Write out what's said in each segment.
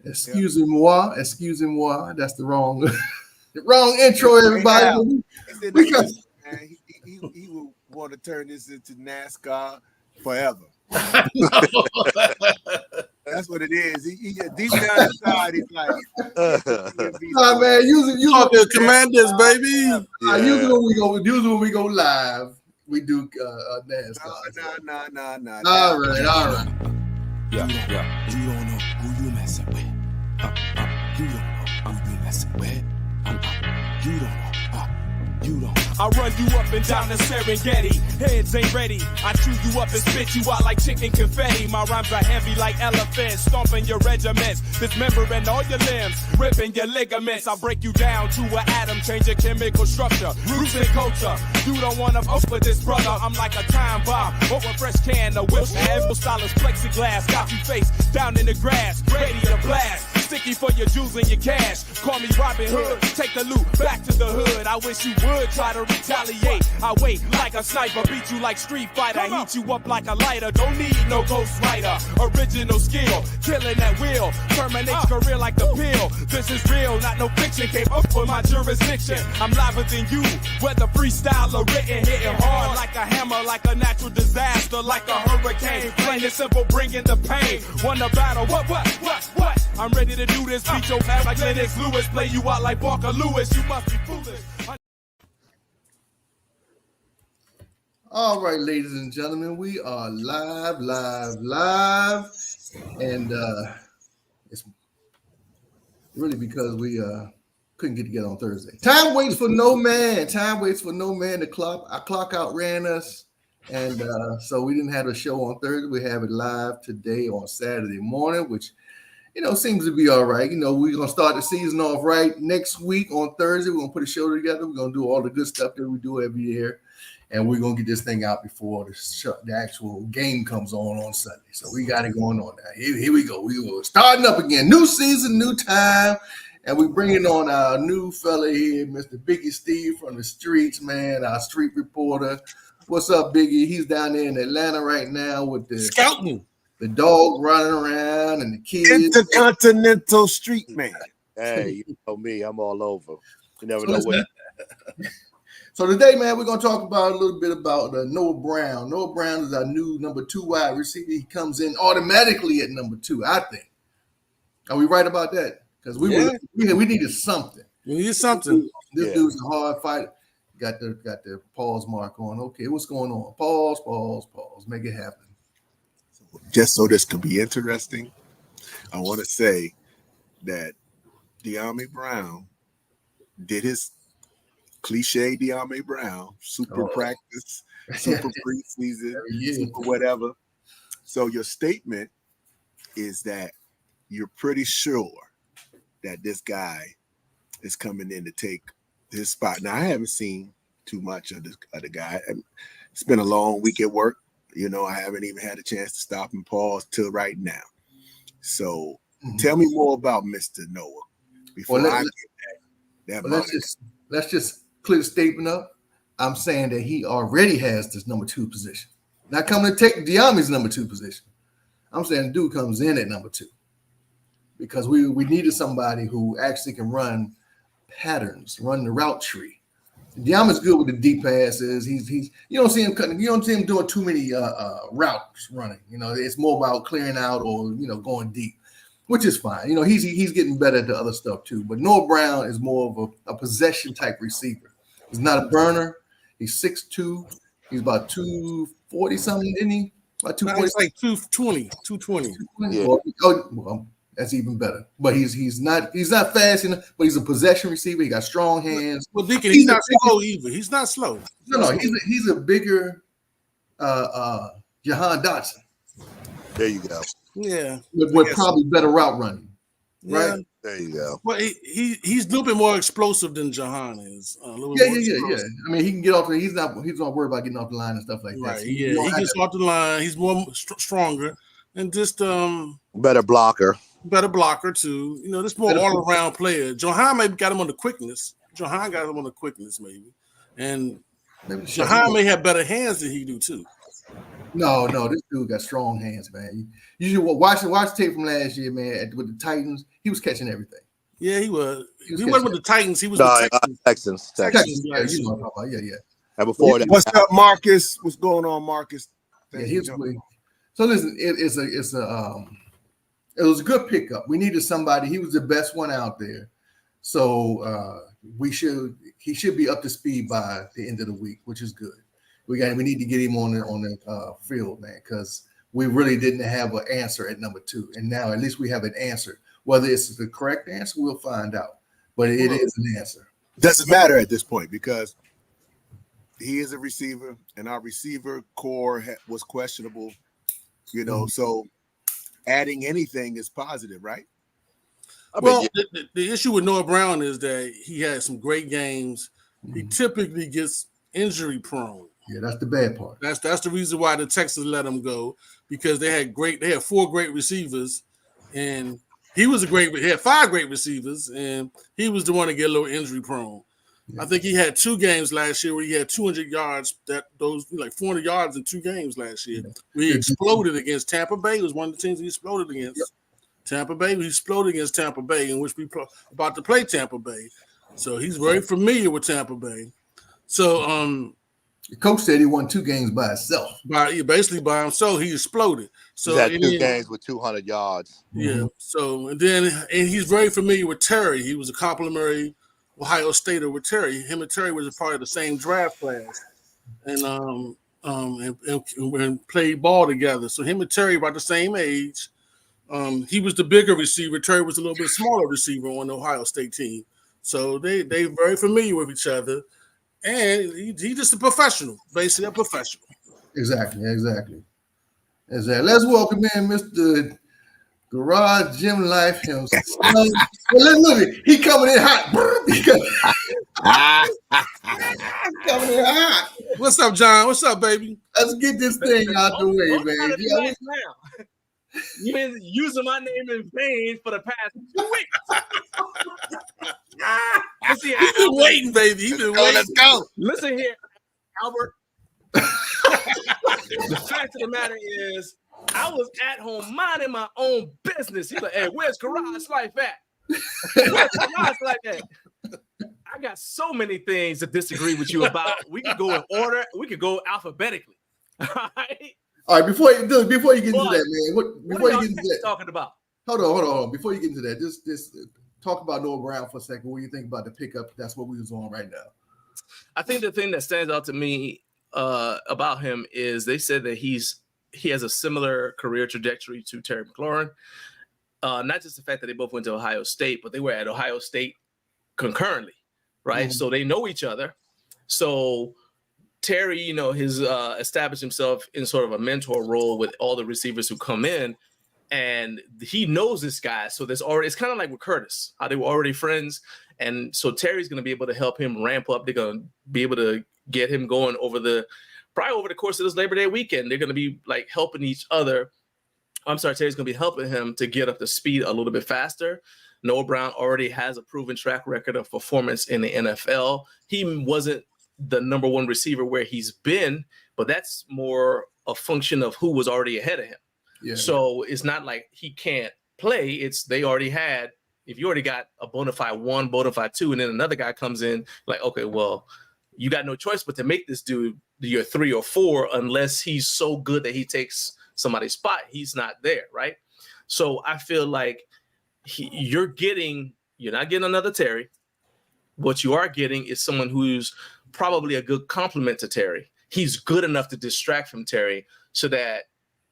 Excusez-moi. Excusez-moi. That's the wrong intro, everybody. Because he will want to turn this into NASCAR forever. That's what it is. He deep down inside, he's like, nah, man, use the Commanders, baby. Usually when we go live, we do NASCAR. No. All right. Yeah. You don't know who you messing with. You don't know who you messing with. You don't know. You don't. I run you up and down the Serengeti. Heads ain't ready. I chew you up and spit you out like chicken confetti. My rhymes are heavy like elephants, stomping your regiments, dismembering all your limbs, ripping your ligaments. I break you down to an atom, change your chemical structure, roots and culture. You don't wanna fuck with this brother. I'm like a time bomb or a fresh can of whips. And stylus plexiglass got you face down in the grass, ready to blast. Sticky for your jewels and your cash. Call me Robin Hood. Take the loot back to the hood. I wish you would try to retaliate. I wait like a sniper, beat you like Street Fighter, heat you up like a lighter. Don't need no ghost writer. Original skill, killing at will. Terminates career like the pill. This is real, not no fiction. Came up for my jurisdiction. I'm liver than you, whether freestyle or written, hitting hard like a hammer, like a natural disaster, like a hurricane. Plain and simple, bringing the pain. Won the battle. What? I'm ready to do this. Beat your ass like Lennox Lewis. Play you out like Parker Lewis. You must be foolish. All right, ladies and gentlemen, we are live. And it's really because we couldn't get together on Thursday. Time waits for no man. The clock outran us. And so we didn't have a show on Thursday. We have it live today on Saturday morning, which seems to be all right. We're going to start the season off right next week on Thursday. We're going to put a show together. We're going to do all the good stuff that we do every year. And we're going to get this thing out before the actual game comes on Sunday. So we got it going on now. Here we go. We're starting up again. New season, new time. And we're bringing on our new fella here, Mr. Biggie Steve from the streets, man, our street reporter. What's up, Biggie? He's down there in Atlanta right now with the scouting. The dog running around and the kids. Intercontinental street man. Hey, you know me. I'm all over. You never know what. So today, man, we're going to talk about a little bit about Noah Brown. Noah Brown is our new number 2 wide receiver. He comes in automatically at number 2, I think. Are we right about that? Because we needed something. We needed something. This dude's a hard fighter. Got the pause mark on. Okay, what's going on? Pause. Make it happen. Just so this could be interesting, I want to say that De'Ami Brown did his cliche De'Ami Brown, super practice, super preseason, super whatever. So your statement is that you're pretty sure that this guy is coming in to take his spot. Now, I haven't seen too much of the guy. It's been a long week at work. I haven't even had a chance to stop and pause till right now. So tell me more about Mr. Noah before I get that. Let's just clear the statement up. I'm saying that he already has this number 2 position. Not coming to take De'Ami's number 2 position. I'm saying the dude comes in at number 2 because we needed somebody who actually can run patterns, run the route tree. De'Ami's good with the deep passes. He's you don't see him cutting. You don't see him doing too many routes running. It's more about clearing out or going deep, which is fine. He's getting better at the other stuff too. But Noah Brown is more of a possession type receiver. He's not a burner. He's 6'2". He's about 240 something, isn't he? About 240. It's like 220. Yeah. Well, that's even better. But he's not fast enough, but he's a possession receiver. He got strong hands. Well, Deacon, he's not slow either. He's not slow. No, he's a bigger Jahan Dotson. There you go. Yeah. With probably better route running. Yeah. Right? There you go. Well, he's a little bit more explosive than Jahan is. Yeah. I mean, he can get off the. He's not worried about getting off the line and stuff like that. Right. So he gets off the line. He's more stronger and just better blocker. Better blocker too. This more all around player. Jahan maybe got him on the quickness. Maybe, and Jahan may have better hands than he do too. No, this dude got strong hands, man. You should watch the tape from last year, man. With the Titans, he was catching everything. Yeah, he was. He catching wasn't with the Titans. He was No, with Texans. Texans. Texas, yeah, last you know year. what I'm talking about. Yeah. And before that, What's up, Marcus? What's going on, Marcus? Yeah, he was. So listen, it was a good pickup. We needed somebody. He was the best one out there, so he should be up to speed by the end of the week, which is good. We need to get him on the field, man, because we really didn't have an answer at number 2, and now at least we have an answer. Whether it's the correct answer, we'll find out. But it is an answer. Doesn't matter at this point because he is a receiver, and our receiver core was questionable. You know, so adding anything is positive, right? Well, the issue with Noah Brown is that he had some great games. He typically gets injury prone. Yeah, that's the bad part. That's the reason why the Texans let him go, because they had 4 great receivers, and he had 5 great receivers, and he was the one to get a little injury prone. Yeah. I think he had 2 games last year where he had 200 yards, like 400 yards in 2 games last year. Yeah. He exploded against Tampa Bay. It was one of the teams he exploded against. Yep. Tampa Bay. We exploded against Tampa Bay, in which we about to play Tampa Bay. So he's very familiar with Tampa Bay. So the coach said he won 2 games by himself. Basically by himself, he exploded. So he had 2 games with 200 yards. Yeah. So and he's very familiar with Terry. He was a complimentary Ohio Stater with Terry. Him and Terry was a part of the same draft class, and played ball together. So him and Terry were about the same age. He was the bigger receiver. Terry was a little bit smaller receiver on the Ohio State team. So they very familiar with each other. And he's just a professional, basically a professional. Exactly. Let's welcome in Mr. Garage Gym Life himself. Look, he coming in hot. Coming in hot. What's up, John? What's up, baby? Let's get this thing out the way, man. Nice now. You've been using my name in vain for the past 2 weeks. He's been waiting, baby. He's been waiting. Let's go. Listen here, Albert. The fact of the matter is, I was at home minding my own business. He's like, "Hey, where's Garage Life at? Where's Garage Life at?" I got so many things to disagree with you about. We could go in order. We could go alphabetically. All right, before you get into that, man. What are you talking about? Hold on. Before you get into that, just talk about Noah Brown for a second. What do you think about the pickup? That's what we was on right now. I think the thing that stands out to me about him is they said that he has a similar career trajectory to Terry McLaurin. Not just the fact that they both went to Ohio State, but they were at Ohio State concurrently, right? Mm-hmm. So they know each other. So Terry, has established himself in sort of a mentor role with all the receivers who come in, and he knows this guy. So it's kind of like with Curtis, how they were already friends. And so Terry's going to be able to help him ramp up. They're going to be able to get him going over the course of this Labor Day weekend. They're going to be like helping each other. Terry's going to be helping him to get up to speed a little bit faster. Noah Brown already has a proven track record of performance in the NFL. He wasn't the number 1 receiver where he's been, but that's more a function of who was already ahead of him. Yeah. So it's not like he can't play. It's they already had. If you already got a bona fide 1, bona fide 2, and then another guy comes in, like, okay, well, you got no choice but to make this dude your 3 or 4 unless he's so good that he takes somebody's spot. He's not there, right? So I feel like you're not getting another Terry. What you are getting is someone who's probably a good complement to Terry. He's good enough to distract from Terry so that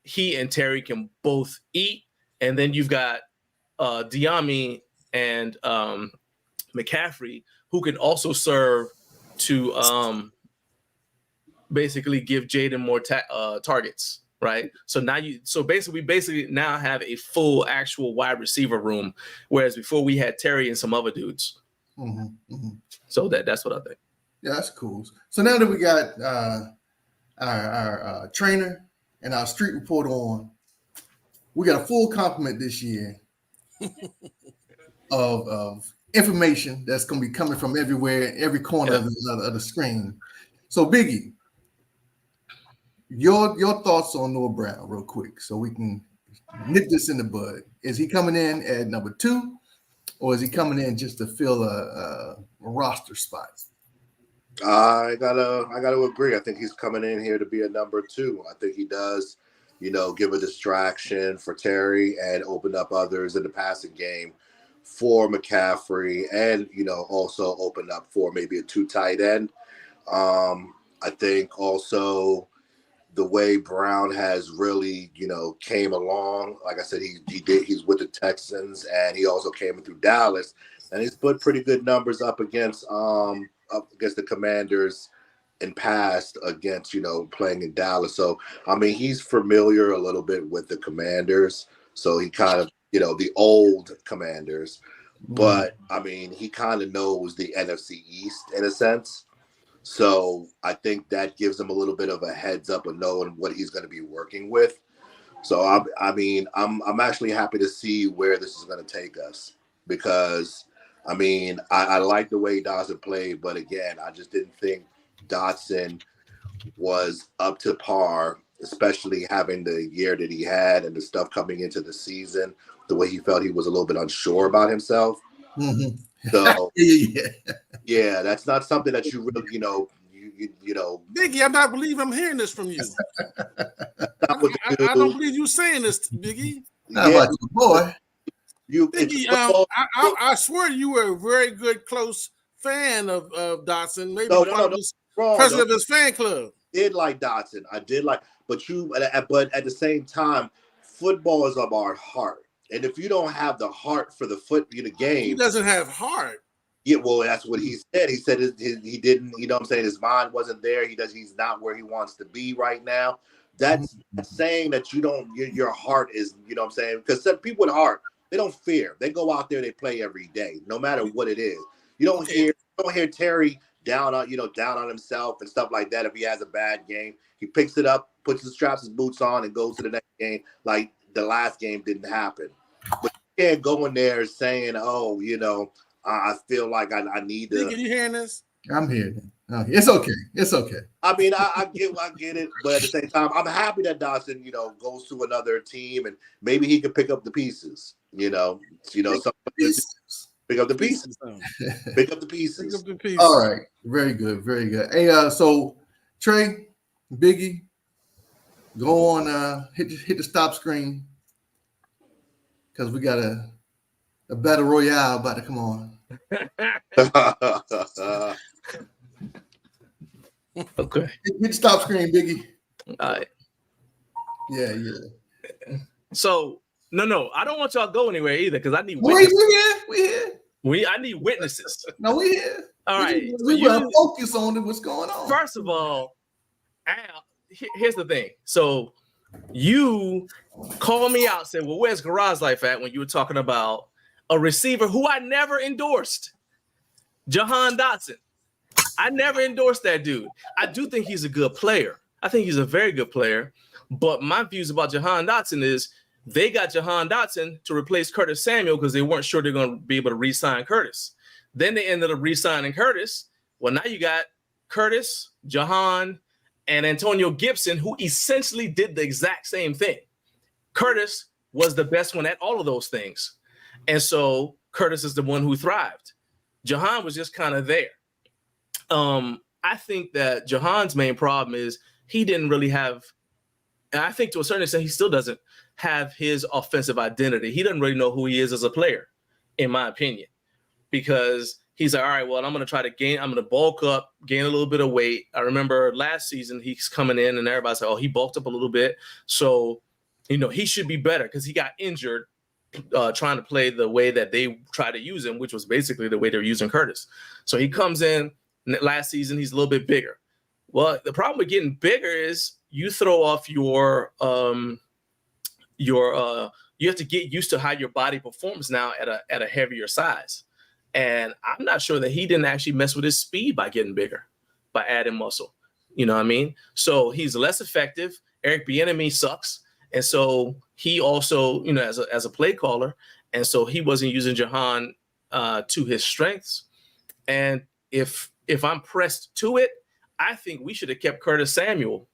he and Terry can both eat. And then you've got Diami and McCaffrey, who can also serve to basically give Jaden more targets, right? So now we basically now have a full actual wide receiver room, whereas before we had Terry and some other dudes. Mm-hmm, mm-hmm. So that's what I think. Yeah, that's cool. So now that we got our trainer and our street reporter on, we got a full complement this year of information that's going to be coming from everywhere, every corner of the screen. So Biggie, your thoughts on Noah Brown, real quick, so we can nip this in the bud. Is he coming in at number 2, or is he coming in just to fill a roster spot? I gotta agree. I think he's coming in here to be a number 2. I think he does, give a distraction for Terry and open up others in the passing game for McCaffrey, and also open up for maybe a 2 tight end. I think also the way Brown has really, came along. Like I said, he's with the Texans, and he also came through Dallas, and he's put pretty good numbers up against the Commanders in past against, playing in Dallas. So, he's familiar a little bit with the Commanders. So he kind of, the old Commanders, but he kind of knows the NFC East in a sense. So I think that gives him a little bit of a heads up of knowing what he's going to be working with. So I'm actually happy to see where this is going to take us, because I like the way Dotson played, but again, I just didn't think Dotson was up to par, especially having the year that he had and the stuff coming into the season, the way he felt he was a little bit unsure about himself. Mm-hmm. So yeah, that's not something that you really, Biggie, I don't believe I'm hearing this from you. I don't believe you saying this, Biggie. Not about you, boy. Biggie, I swear you were a very good, close fan of Dotson. Maybe president of his fan club. I did like Dotson. I did like, but at the same time, football is about heart. And if you don't have the heart for the game, he doesn't have heart. Yeah, well, that's what he said. He said he didn't. His mind wasn't there. He's not where he wants to be right now. That's saying that you don't. Your heart is. Because some people with heart, they don't fear. They go out there. They play every day, no matter what it is. You don't hear Terry down on himself and stuff like that. If he has a bad game, he picks it up, straps his boots on, and goes to the next game. Like the last game didn't happen. But you can't go in there saying, "Oh, I feel like I need to." Are you hearing this? I'm hearing it. It's okay. It's okay. I get it, but at the same time, I'm happy that Dotson, goes to another team and maybe he can pick up the pieces. Pick up the pieces. Pick up the pieces. All right. Very good. Very good. Hey, so Trey, Biggie, go on. Hit the stop screen, because we got a battle royale about to come on. Okay. Hit the stop screen, Biggie. All right. Yeah. So no, I don't want y'all to go anywhere either, because I need witnesses. We here. I need witnesses. No, we here. All right. We want to focus on what's going on. First of all, Al, here's the thing. So you called me out, said, "Well, where's Garage Life at?" when you were talking about a receiver who I never endorsed, Jahan Dotson. I never endorsed that dude. I do think he's a good player. I think he's a very good player. But my views about Jahan Dotson is they got Jahan Dotson to replace Curtis Samuel because they weren't sure they're going to be able to re-sign Curtis. Then they ended up re-signing Curtis. Well, now you got Curtis, Jahan, and Antonio Gibson, who essentially did the exact same thing. Curtis was the best one at all of those things. And so Curtis is the one who thrived. Jahan was just kind of there. I think that Jahan's main problem is he didn't really have, and I think to a certain extent he still doesn't have his offensive identity. He doesn't really know who he is as a player, in my opinion, because he's like, all right, well, I'm going to bulk up, gain a little bit of weight. I remember last season he's coming in and everybody's like, oh, he bulked up a little bit. So, he should be better because he got injured trying to play the way that they try to use him, which was basically the way they're using Curtis. So he comes in last season, he's a little bit bigger. Well, the problem with getting bigger is you throw off you have to get used to how your body performs now at a heavier size. And I'm not sure that he didn't actually mess with his speed by getting bigger, by adding muscle. You know what I mean? So he's less effective. Eric Bieniemy sucks. And so he also, as a play caller, and so he wasn't using Jahan to his strengths. And if I'm pressed to it, I think we should have kept Curtis Samuel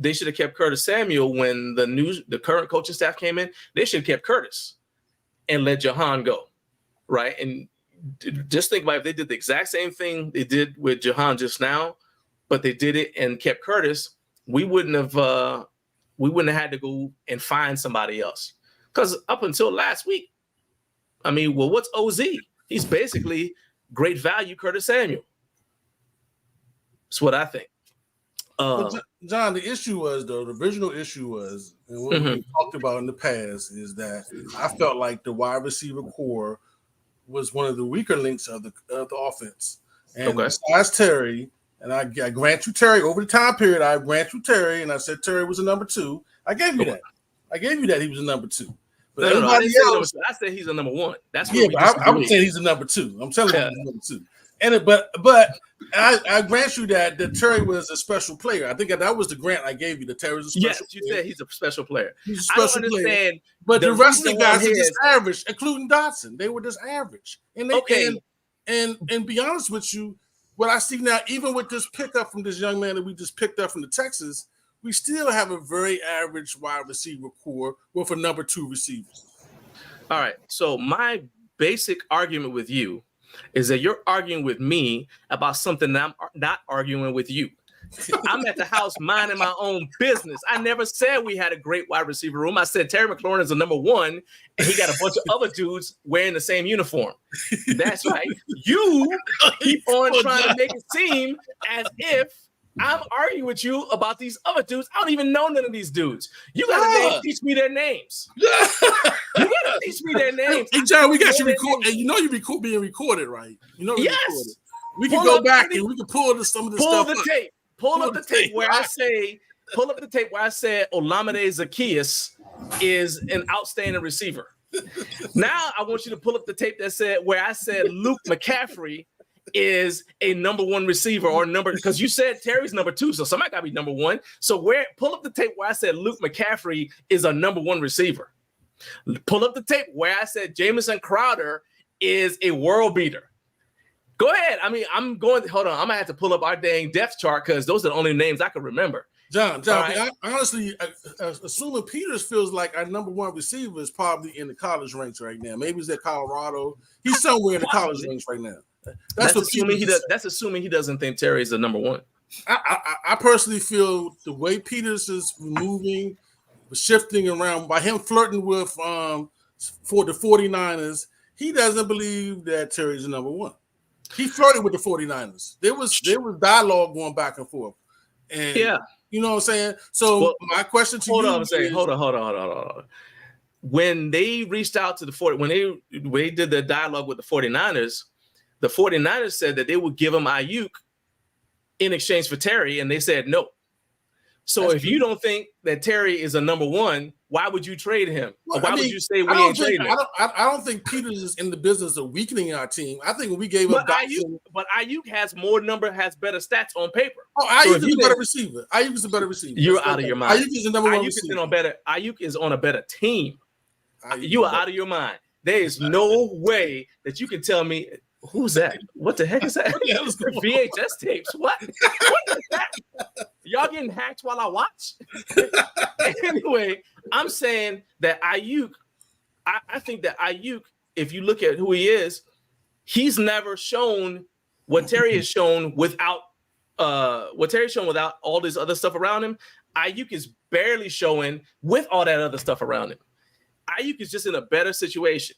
they should have kept Curtis Samuel when the current coaching staff came in. They should have kept Curtis and let Jahan go, right? And just think about if they did the exact same thing they did with Jahan just now, but they did it and kept Curtis, we wouldn't have had to go and find somebody else. Because up until last week, I mean, well, what's OZ? He's basically great value Curtis Samuel. That's what I think. John, the issue was, though, the original issue was, and what we talked about in the past, is that I felt like the wide receiver core was one of the weaker links of the offense. And besides Terry, and I grant you Terry, over the time period, I grant you Terry, and I said Terry was a number 2. I gave you that. I gave you that he was a number 2. But everybody else, I said he's a number 1. That's what I would say he's a number 2. I'm telling you, he's a number 2. And but I grant you that Terry was a special player. I think that was the grant I gave you. That Terry was a special player. Yes, you said he's a special player. He's a special player. But the rest of the guys are just average, including Dotson. They were just average. And and be honest with you, what I see now, even with this pickup from this young man that we just picked up from the Texas, we still have a very average wide receiver core with a number 2 receiver. All right. So my basic argument with you is that you're arguing with me about something that I'm not arguing with you. I'm at the house minding my own business. I never said we had a great wide receiver room. I said Terry McLaurin is a number 1, and he got a bunch of other dudes wearing the same uniform. That's right. You keep on trying to make it seem as if I'm arguing with you about these other dudes. I don't even know none of these dudes. You gotta teach me their names. You gotta teach me their names. Hey, John, we got you recorded. And you know you're being recorded, right? You know, yes. We can go back and we can pull some of this stuff up. Pull up the tape where I said Olamide Zaccheaus is an outstanding receiver. Now I want you to pull up the tape that said where I said Luke McCaffrey is a number 1 receiver because you said Terry's number 2, so somebody gotta be number 1. So pull up the tape where I said Luke McCaffrey is a number 1 receiver. Pull up the tape where I said Jamison Crowder is a world beater. Go ahead. I mean, hold on. I'm gonna have to pull up our dang depth chart because those are the only names I can remember. John, right. Honestly, assuming Peters feels like our number 1 receiver is probably in the college ranks right now. Maybe he's at Colorado. He's somewhere in the college ranks right now. That's assuming that's assuming he doesn't think Terry is the number 1. I personally feel the way Peters is moving, shifting around by him flirting with for the 49ers, he doesn't believe that Terry's the number 1. He flirted with the 49ers. There was dialogue going back and forth. And you know what I'm saying? So my question to you is hold on. When they reached out to when they did the dialogue with the 49ers said that they would give him Ayuk in exchange for Terry, and they said no. So if you don't think that Terry is a number 1, why would you trade him? Or why would you say we ain't trading him? I don't think Peters is in the business of weakening our team. I think when we gave up Dotson, but Ayuk has better stats on paper. Oh, Ayuk is a better receiver. Ayuk is a better receiver. You're out of your mind. Ayuk is the number 1 receiver. Ayuk is on a better team. You are out of your mind. There is no way that you can tell me who's that. What the heck is that? VHS tapes. What is that? Y'all getting hacked while I watch? Anyway, I'm saying that Ayuk, I think that Ayuk, if you look at who he is, he's never shown what Terry has shown without all this other stuff around him. Ayuk is barely showing with all that other stuff around him. Ayuk is just in a better situation.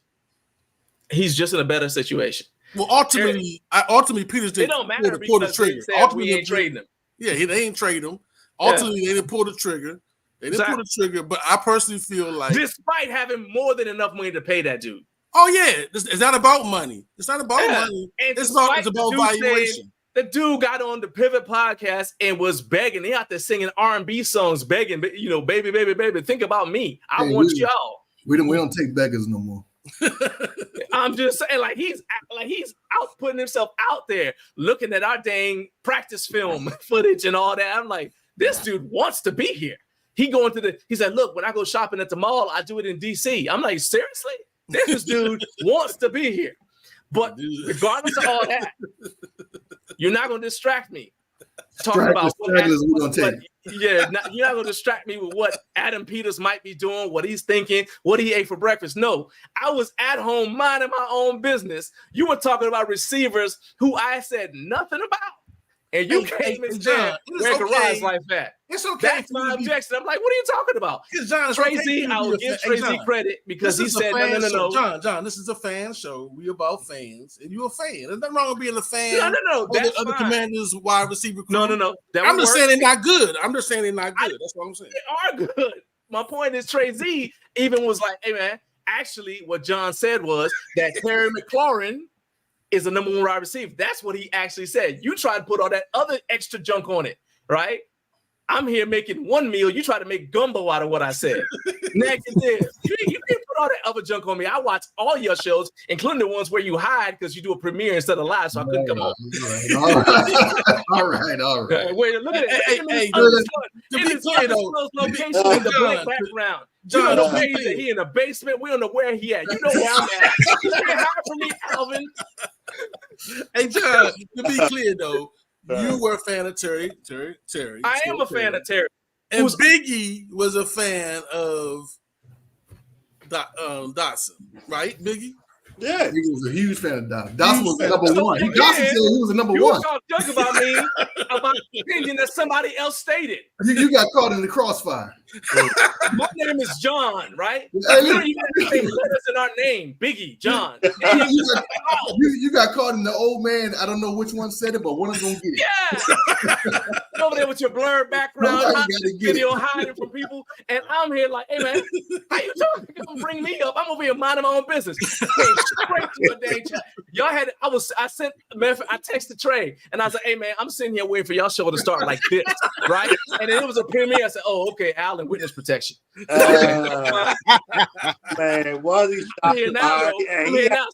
He's just in a better situation. Well, ultimately, Peters didn't pull the trigger. Ultimately, we ain't trading him. Yeah, they ain't trade him. Ultimately, they didn't pull the trigger. But I personally feel like, despite having more than enough money to pay that dude. Oh yeah, it's not about money. It's not about money. It's about valuation. The dude got on the Pivot podcast and was begging. He out there singing R&B songs, begging, baby, baby, baby. Think about me. I want y'all. We don't take beggars no more. I'm just saying, he's out putting himself out there, looking at our dang practice film footage and all that. I'm like, this dude wants to be here. He said, look, when I go shopping at the mall, I do it in DC. I'm like, seriously? This dude wants to be here. But regardless of all that, you're not going to distract me. talking about what stragglers we gonna take. you're not going to distract me with what Adam Peters might be doing, what he's thinking, what he ate for breakfast. No, I was at home minding my own business. You were talking about receivers who I said nothing about. And you came and said, where Garage life at? It's okay. That's my objection. I'm like, what are you talking about? John, Trey Z, I will give Trey Z credit because he said, no. John, this is a fan show. We about fans, and you're a fan. There's nothing wrong with being a fan. No. That's other fine. Commanders, wide receiver. No. I'm just saying they're not good. That's what I'm saying. They are good. My point is, Trey Z even was like, hey, man, actually, what John said was that Terry McLaurin is the number 1 wide receiver. That's what he actually said. You try to put all that other extra junk on it, right? I'm here making one meal. You try to make gumbo out of what I said. Next is you can put all that other junk on me. I watch all your shows, including the ones where you hide because you do a premiere instead of live, so I couldn't come on. All right. Wait, look at it. Hey, location in the black background. John, no crazy that he in the basement. We don't know where he at. You know where I'm at. You can't hide from me, Alvin. Hey, John, to be clear though, you were a fan of Terry. I am a fan of Terry. And Biggie was a fan of Dotson, right, Biggie? Yeah, he was a huge fan of Dotson. Dotson was number 1. Dotson said he was the number 1. You talk junk about me about the opinion that somebody else stated. You got caught in the crossfire. My name is John, right? You got the same letters in our name, Biggie, John. You got caught in the old man. I don't know which one said it, but one of them get it. Yeah. Over there with your blurred background, video hiding from people, and I'm here like, hey man, how you talking? Come bring me up. I'm over here minding my own business. Straight to a dang chat. Y'all had I texted Trey and I said, hey man, I'm sitting here waiting for y'all show to start like this, right? And then it was a premiere. I said, oh, okay, Alan, witness protection. Man, was he here now?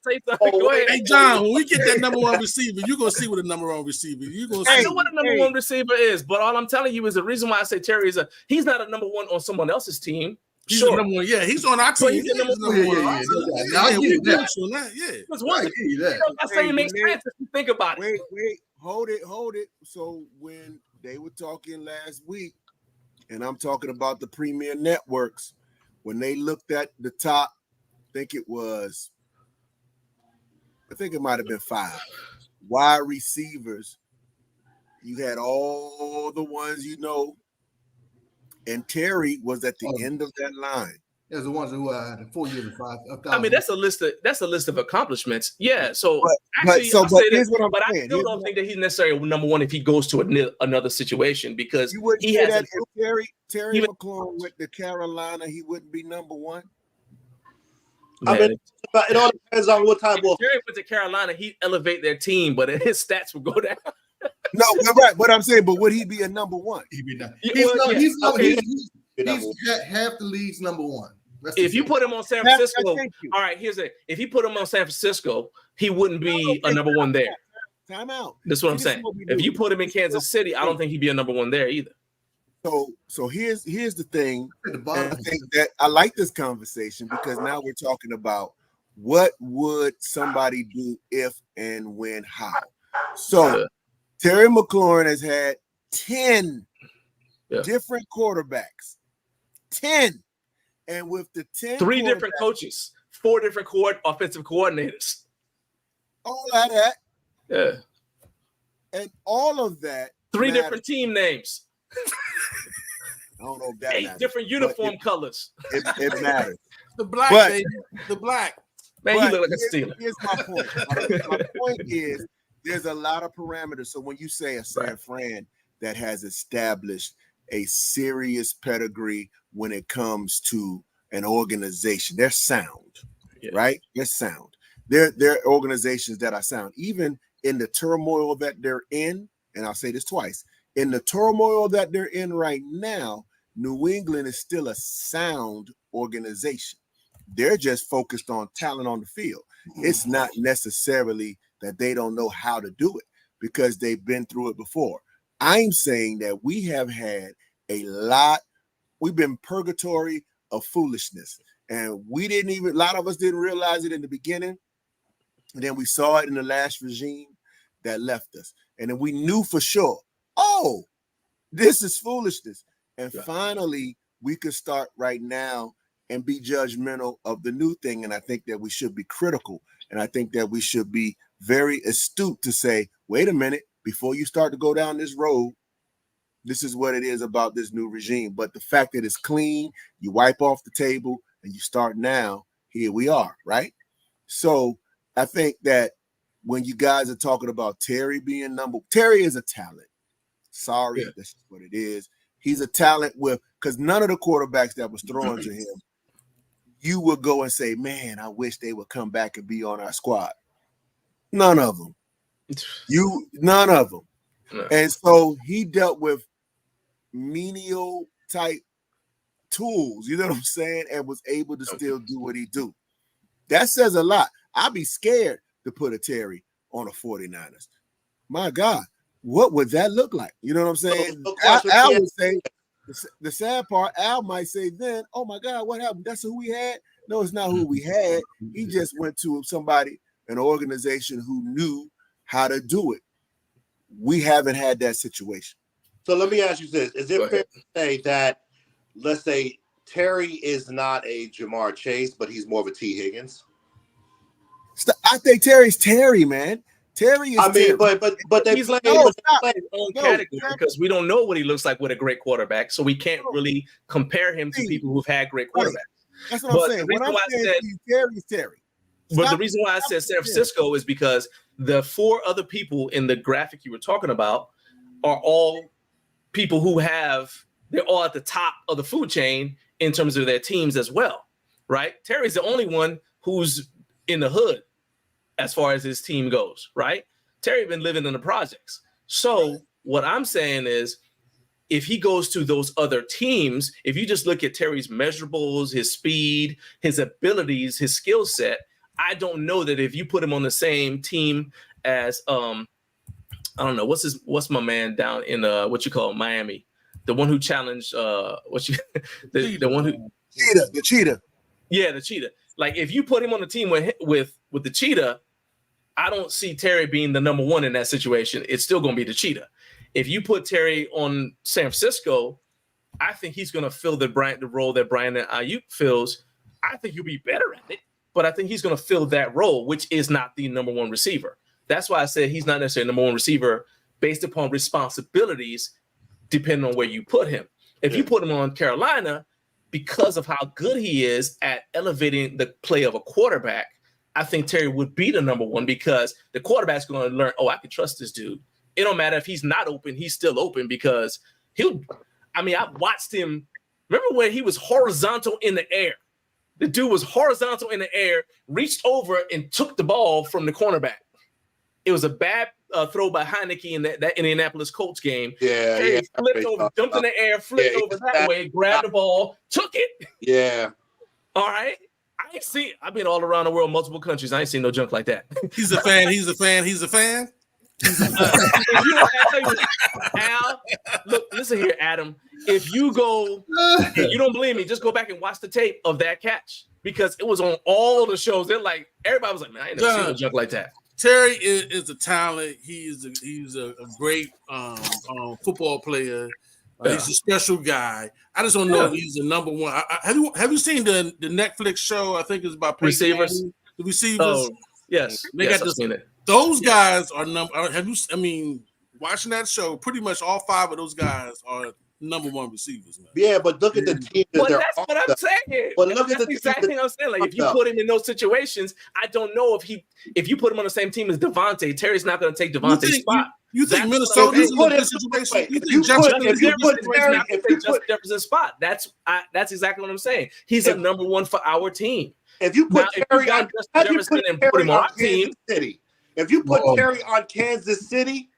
Say something. Go ahead. Hey John, when we get that number 1 receiver, you're gonna see what the number 1 receiver. You're gonna see. I know what the number 1 receiver is, but all I'm telling you is the reason why I say Terry is he's not a number 1 on someone else's team. He's the number 1. Yeah, he's on our team. He's the number 1. Now I give that. I say it makes sense if you think about it. Wait, hold it. So when they were talking last week, and I'm talking about the premier networks, when they looked at the top, I think it might have been 5 wide receivers. You had all the ones you know, and Terry was at the end of that line. There's the ones who had 4 years and 5. I mean, that's a list of accomplishments. Yeah. So but I still don't think that he's necessarily number 1 if he goes to another situation because he has. If Terry McLaurin went to Carolina, he wouldn't be number 1. I mean, it all depends on what type of. If Terry went to Carolina, he'd elevate their team, but his stats would go down. No, right. What I'm saying, but would he be a number 1? He'd be not. He's half the league's number 1. If you put him on San Francisco, all right, here's it. If you put him on San Francisco, he wouldn't be a number 1 there. Time out. That's what I'm saying. If you put him in Kansas City, I don't think he'd be a number 1 there either. So here's the thing. I think that I like this conversation because now we're talking about what would somebody do if and when, how. So Terry McLaurin has had 10 different quarterbacks. 10. And with the 10 3 different coaches, 4 different offensive coordinators. All of that. Yeah. And all of that. 3 different team names. I don't know if that 8 matters, different uniform colors. It matters. The black, baby. The black. Man, you look like a Steeler. Here's my point. My point is there's a lot of parameters. So when you say a San Fran that has established a serious pedigree when it comes to an organization, they're sound, right? They're sound. They're organizations that are sound. Even in the turmoil that they're in, and I'll say this twice, in the turmoil that they're in right now, New England is still a sound organization. They're just focused on talent on the field. It's not necessarily that they don't know how to do it because they've been through it before. I'm saying that we have had we've been purgatory of foolishness. And a lot of us didn't realize it in the beginning. And then we saw it in the last regime that left us. And then we knew for sure oh, this is foolishness. And finally, we can start right now and be judgmental of the new thing. And I think that we should be critical. And I think that we should be very astute to say, wait a minute, before you start to go down this road, this is what it is about this new regime. But the fact that it's clean, you wipe off the table and you start now, here we are, right? So I think that when you guys are talking about Terry being Terry is a talent. Sorry, that's what it is. He's a talent because none of the quarterbacks that was thrown to him, you would go and say, man, I wish they would come back and be on our squad. None of them. None of them. No. And so he dealt with menial type tools, you know what I'm saying, and was able to still do what he do. That says a lot. I'd be scared to put a Terry on the 49ers. My God, what would that look like? You know what I'm saying? Al would say, the sad part, Al might say then, oh my God, what happened? That's who we had? No, it's not who we had. He just went to somebody, an organization who knew how to do it. We haven't had that situation. So let me ask you this. Is it fair to say that, let's say, Terry is not a Jamar Chase, but he's more of a T. Higgins? I think Terry's Terry, man. Terry is Terry. but they play his own category because we don't know what he looks like with a great quarterback, so we can't really compare him to people who've had great quarterbacks. That's what I'm saying. When I'm saying Terry's Terry. But the reason why I said San Francisco is because the four other people in the graphic you were talking about are all people who they're all at the top of the food chain in terms of their teams as well, right? Terry's the only one who's in the hood as far as his team goes, right? Terry been living in the projects. So what I'm saying is, if he goes to those other teams, if you just look at Terry's measurables, his speed, his abilities, his skill set, I don't know that if you put him on the same team as I don't know what's my man down in what you call Miami, the one who challenged the one who the cheetah. Yeah, the cheetah. Like if you put him on the team with the cheetah, I don't see Terry being the number one in that situation. It's still going to be the cheetah. If you put Terry on San Francisco, I think he's going to fill the role that Brandon Ayuk fills. I think he'll be better at it, but I think he's going to fill that role, which is not the number one receiver. That's why I said he's not necessarily number one receiver based upon responsibilities, depending on where you put him. If you put him on Carolina, because of how good he is at elevating the play of a quarterback, I think Terry would be the number one because the quarterback's going to learn, I can trust this dude. It don't matter if he's not open, he's still open because I watched him. Remember when he was horizontal in the air? The dude was horizontal in the air, reached over and took the ball from the cornerback. It was a bad throw by Heineke in that Indianapolis Colts game. Yeah, Terry flipped over, jumped in the air, flipped over that way, grabbed the ball, took it. Yeah. All right. I ain't seen. I've been all around the world, multiple countries. I ain't seen no junk like that. He's a fan. He's a fan. He's a fan. Al, look, listen here, Adam. If you don't believe me, just go back and watch the tape of that catch because it was on all the shows. They're like, everybody was like, man, I ain't never seen no junk like that. Terry is a talent. He's a great football player. He's a special guy. I just don't know if he's the number one. Have you seen the Netflix show? I think it's about receivers. The receivers. Oh, yes. They got this. Those guys are number. Watching that show, pretty much all five of those guys are number one receivers, man. Yeah, but look at the team. But that's what I'm saying. But look at the exact thing I'm saying. Like if you put him in those situations, I don't know if you put him on the same team as Devontae, Terry's not going to take Devontae's spot. You think Minnesota's in a good situation? You think Justin Jefferson's spot? That's exactly what I'm saying. He's a number one for our team. If you put Terry on Jefferson and put him on our team, if you put Terry on Kansas City,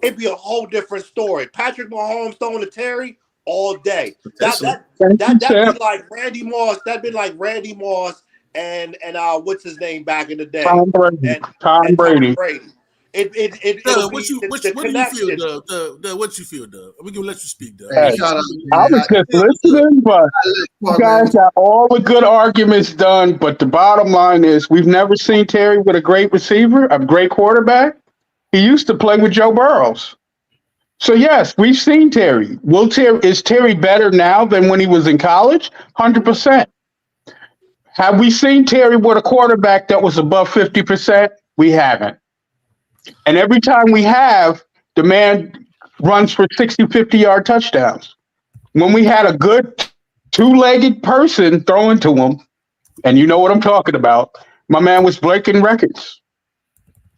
it'd be a whole different story. Patrick Mahomes throwing to Terry all day. That'd be like Randy Moss. That'd be like Randy Moss and what's his name back in the day? Tom Brady. Tom Brady. What do you feel, Doug? We can let you speak, Doug. Hey, I was just listening, but you guys got all the good arguments done. But the bottom line is, we've never seen Terry with a great receiver, a great quarterback. He used to play with Joe Burrows. So yes, we've seen Terry. Is Terry better now than when he was in college? 100%. Have we seen Terry with a quarterback that was above 50%? We haven't. And every time we have, the man runs for 60, 50-yard touchdowns. When we had a good two-legged person throwing to him, and you know what I'm talking about, my man was breaking records.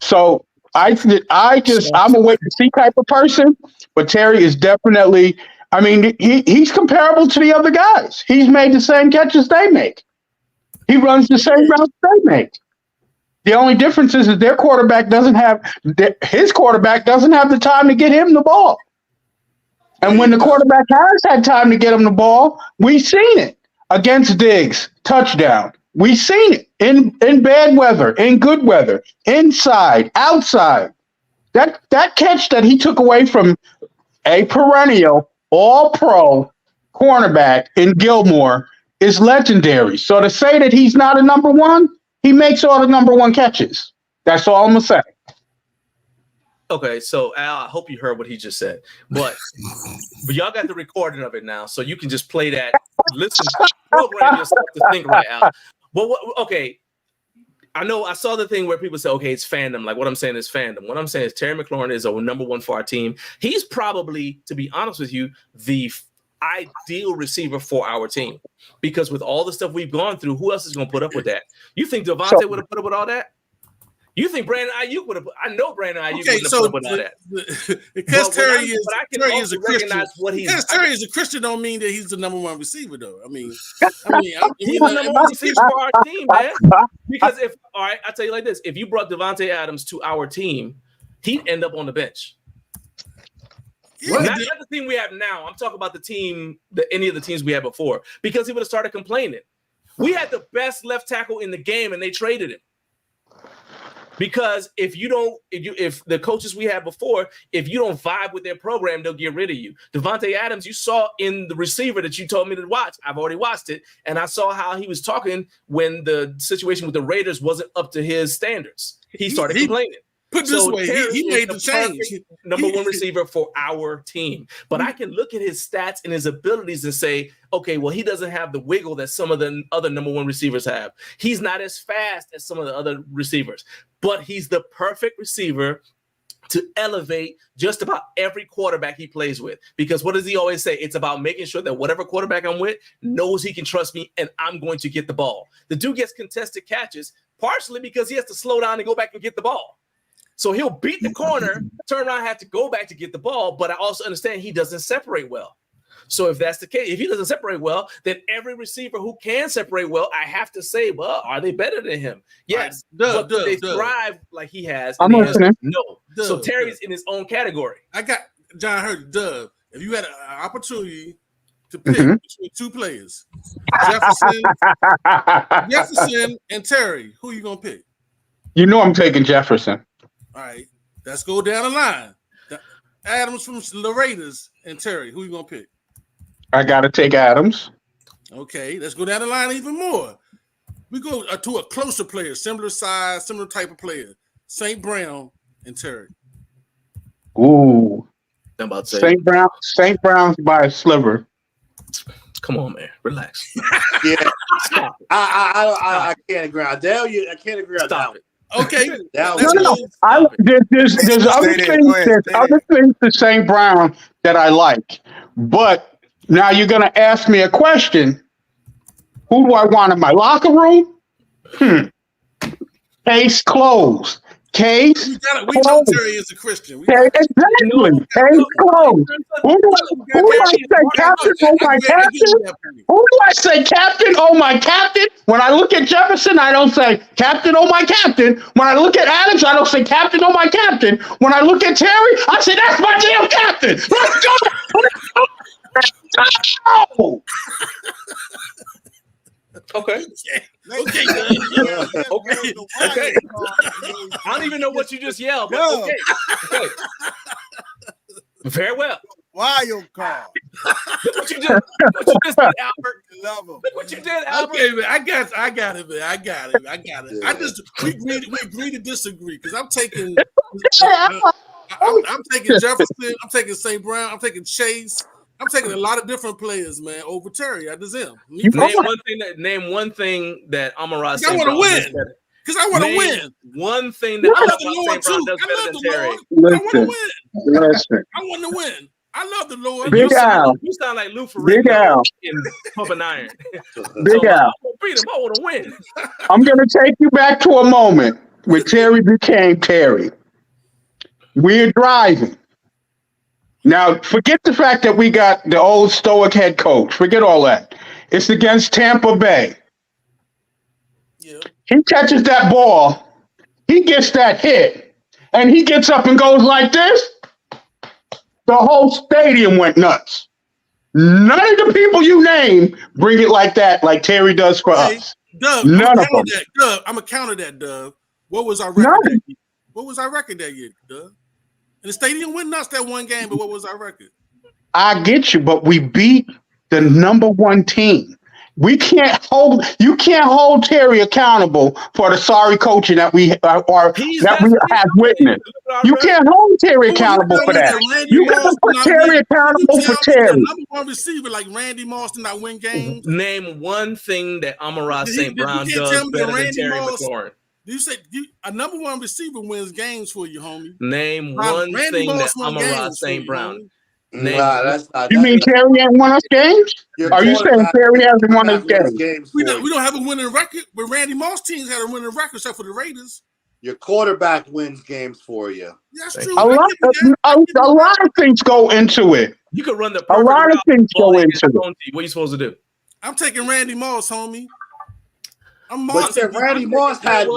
So I'm a wait-and-see type of person, but Terry is definitely, I mean, he's comparable to the other guys. He's made the same catches they make. He runs the same routes they make. The only difference is that his quarterback doesn't have the time to get him the ball. And when the quarterback has had time to get him the ball, we've seen it against Diggs, touchdown. We've seen it in bad weather, in good weather, inside, outside. That catch that he took away from a perennial all-pro cornerback in Gilmore is legendary. So to say that he's not a number one, he makes all the number one catches. That's all I'm going to say. Okay, so Al, I hope you heard what he just said. But y'all got the recording of it now, so you can just play that. Listen, program yourself to think right, Al. But okay, I know I saw the thing where people say, okay, it's fandom. Like what I'm saying is fandom. What I'm saying is Terry McLaurin is a number one for our team. He's probably, to be honest with you, the ideal receiver for our team. Because with all the stuff we've gone through, who else is going to put up with that? You think Devontae would have put up with all that? You think Brandon Ayuk would have? I know Brandon Ayuk would have put up with all that. Because Terry is a Christian. Because Terry is a Christian don't mean that he's the number one receiver, though. I mean, he's the number one receiver for our team, man. Because I tell you like this: if you brought Devontae Adams to our team, he'd end up on the bench. Yeah, not the team we have now. I'm talking about the team, any of the teams we had before, because he would have started complaining. We had the best left tackle in the game, and they traded him. Because if the coaches we had before, if you don't vibe with their program, they'll get rid of you. Devontae Adams, you saw in the receiver that you told me to watch. I've already watched it, and I saw how he was talking when the situation with the Raiders wasn't up to his standards. He started complaining. Put this way, he made the change. Number one receiver for our team. But I can look at his stats and his abilities and say, okay, well, he doesn't have the wiggle that some of the other number one receivers have. He's not as fast as some of the other receivers, but he's the perfect receiver to elevate just about every quarterback he plays with. Because what does he always say? It's about making sure that whatever quarterback I'm with knows he can trust me and I'm going to get the ball. The dude gets contested catches partially because he has to slow down and go back and get the ball. So he'll beat the corner, turn around, have to go back to get the ball. But I also understand he doesn't separate well. So if that's the case, if he doesn't separate well, then every receiver who can separate well, I have to say, well, are they better than him? Yes. But they thrive like he has. I'm listening. No. So Terry's in his own category. I got John Hurt, Dub. If you had an opportunity to pick between two players, Jefferson and Terry, who you gonna pick? You know I'm taking Jefferson. All right, let's go down the line. Adams from the Raiders and Terry, who you gonna pick? I gotta take Adams. Okay, let's go down the line even more. We go to a closer player, similar size, similar type of player. St. Brown and Terry. Ooh. I'm about to say St. Brown's by a sliver. Come on, man. Relax. Yeah. I can't agree. I can't agree on that. Okay. There's other things to St. Brown that I like. But now you're going to ask me a question. Who do I want in my locker room? Case closed. Case we know Terry is a Christian. Exactly. Case closed. Who do I say captain? Oh, my captain? Who do I say captain? Oh, my captain? When I look at Jefferson, I don't say captain, oh, my captain. When I look at Adams, I don't say captain, oh, my captain. When I look at Terry, I say that's my damn captain. Let's go. Let's go. Okay. Okay. Okay. I don't even know what you just yelled, but okay. Very well. Wild card. Look what you did, Albert. Love him. Look what you did, Albert. Okay, man. I got it, man. I got it. We agree to disagree because I'm taking I'm taking Jefferson. I'm taking St. Brown. I'm taking Chase. I'm taking a lot of different players, man, over Terry. I just am. Name one thing that Amon-Ra St. Brown does better. Because I want to win. One thing that Amon-Ra St. Brown does better than Terry. I want to win. Listen. I want to win. I love the Lord. Big Al. You sound like Lou Ferrigno in Pumping Iron. Big Al. I want to win. I'm going to take you back to a moment when Terry became Terry. We're driving. Now, forget the fact that we got the old stoic head coach. Forget all that. It's against Tampa Bay. Yeah. He catches that ball. He gets that hit. And he gets up and goes like this. The whole stadium went nuts. None of the people you name bring it like that, like Terry does for us. Doug, None of them. Doug, I'm going to counter that, Doug. What was our record that year? What was our record that year, Doug? And the stadium went nuts that one game, but what was our record? I get you, but we beat the number one team. You can't hold Terry accountable for the sorry coaching that we have witnessed. You can't hold Terry accountable for that. You can't put Terry accountable for Terry. Number one receiver like Randy Moss did not win games. Name one thing that Amon-Ra St. Brown does better than Terry McLaurin. You say a number one receiver wins games for you, homie. Name one thing that Amon-Ra St. Brown. That's not. You mean Terry ain't won us games? Are you saying Terry hasn't won us games? We don't have a winning record, but Randy Moss teams had a winning record except for the Raiders. Your quarterback wins games for you. That's true. A lot of things go into it. You could run the a lot of things go into it. What are you supposed to do? I'm taking Randy Moss, homie. But Randy Moss had.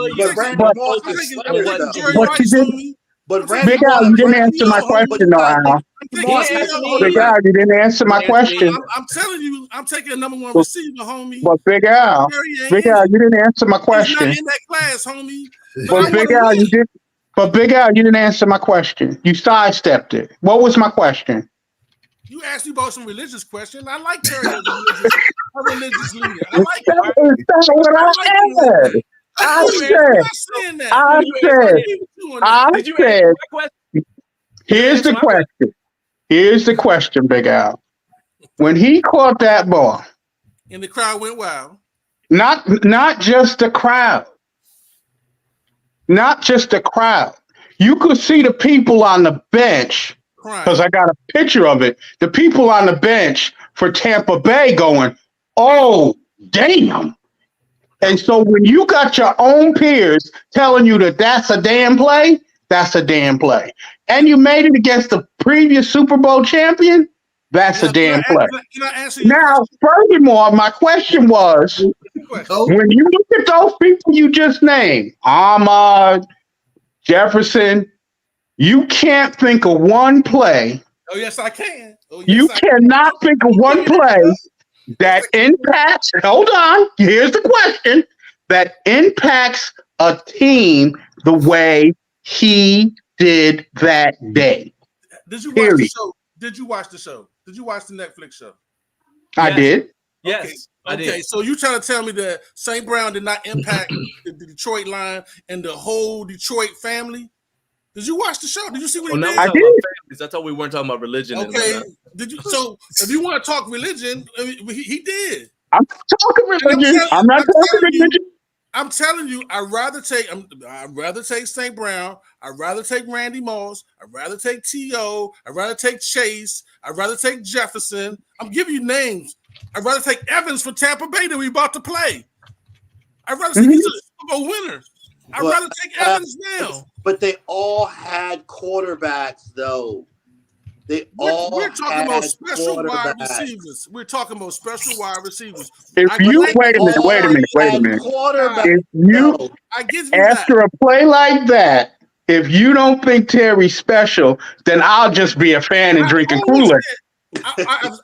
But Big Al, you didn't answer my question, though, Al. Big Al, you didn't answer my question. I'm telling you, I'm taking a number one receiver, homie. But Big Al, you didn't answer my question. He's not in that class, homie. But Big Al, you did. But Big Al, you didn't answer my question. You sidestepped it. What was my question? You asked me about some religious question. I like Terry as a religious leader. I like that. That's what I said. Here's the question. Here's the question, Big Al. When he caught that ball, and the crowd went wild. Not just the crowd. Not just the crowd. You could see the people on the bench, because I got a picture of it. The people on the bench for Tampa Bay going, "Oh, damn." And so when you got your own peers telling you that that's a damn play, that's a damn play. And you made it against the previous Super Bowl champion, that's a damn play. Now, furthermore, my question was, when you look at those people you just named, Ahmad, Jefferson, you can't think of one play. Oh, yes, I can. You cannot think of one play that impacts, hold on, here's the question, that impacts a team the way he did that day. Did you watch the show? Did you watch the show? Did you watch the Netflix show? I did. Yes. Okay, so you trying to tell me that St. Brown did not impact the Detroit line and the whole Detroit family? Did you watch the show? Did you see what he did? I did. I thought we weren't talking about religion. Okay. Did you? So if you want to talk religion, he did. I'm talking religion. I'm not talking religion. I'm telling you, I'd rather take St. Brown. I'd rather take Randy Moss. I'd rather take T.O. I'd rather take Chase. I'd rather take Jefferson. I'm giving you names. I'd rather take Evans for Tampa Bay than we about to play. I'd rather say he's a Super Bowl winner. I'd rather take Evans now. But they all had quarterbacks, though. We're talking about special wide receivers. We're talking about special wide receivers. Wait a minute. If you, after a play like that, if you don't think Terry's special, then I'll just be a fan and drinking Kool-Aid.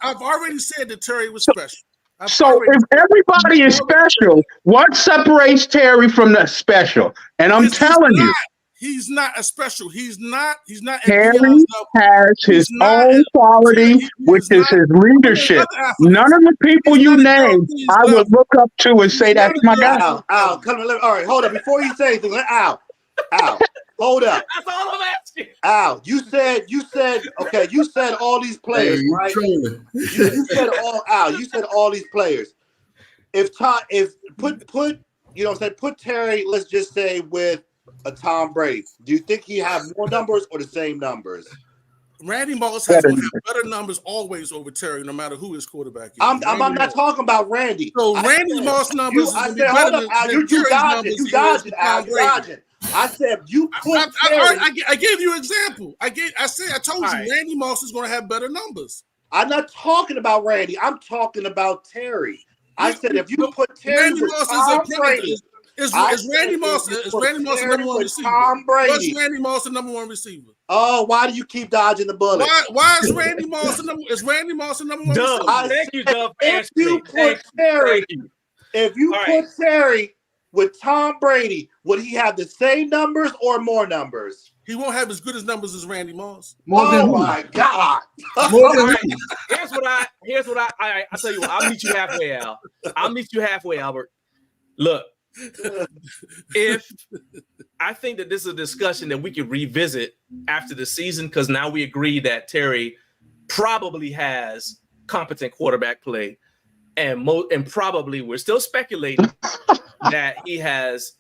I've already said that Terry was special. So if everybody is special, what separates Terry from the special? And I'm telling you, he's not a special. He's not. Terry has his own quality, which is his leadership. None of the people you name, I would look up to and say that's my guy. Al, come on. All right, hold up. Before you say anything, Al, hold up. That's all I'm asking. Al, you said okay, you said all these players, Hey, you right? trolling. You said all these players. If put you know what I'm saying, put Terry, let's just say with a Tom Brady. Do you think he have more numbers or the same numbers? Randy Moss has going to have better numbers always over Terry, no matter who his quarterback is. I'm not talking about Randy. So Randy Moss numbers is going to be better than Terry's numbers. You dodging. I said you put Terry. I gave you an example. I told you Randy Moss is going to have better numbers. I'm not talking about Randy. I'm talking about Terry. I said if you put Terry Randy with Moss Tom is a Brady. Is Randy Moss the number one receiver? Tom Brady. What's Randy Moss the number one receiver? Oh, why do you keep dodging the bullet? Why is Randy Moss the number? Is Randy Moss the number one receiver? Thank you, Dove. If you put Terry with Tom Brady, would he have the same numbers or more numbers? He won't have as good as numbers as Randy Moss. My God! Here's what I tell you what. I'll meet you halfway, Al. I'll meet you halfway, Albert. Look. If I think that this is a discussion that we could revisit after the season, because now we agree that Terry probably has competent quarterback play, and probably we're still speculating that he has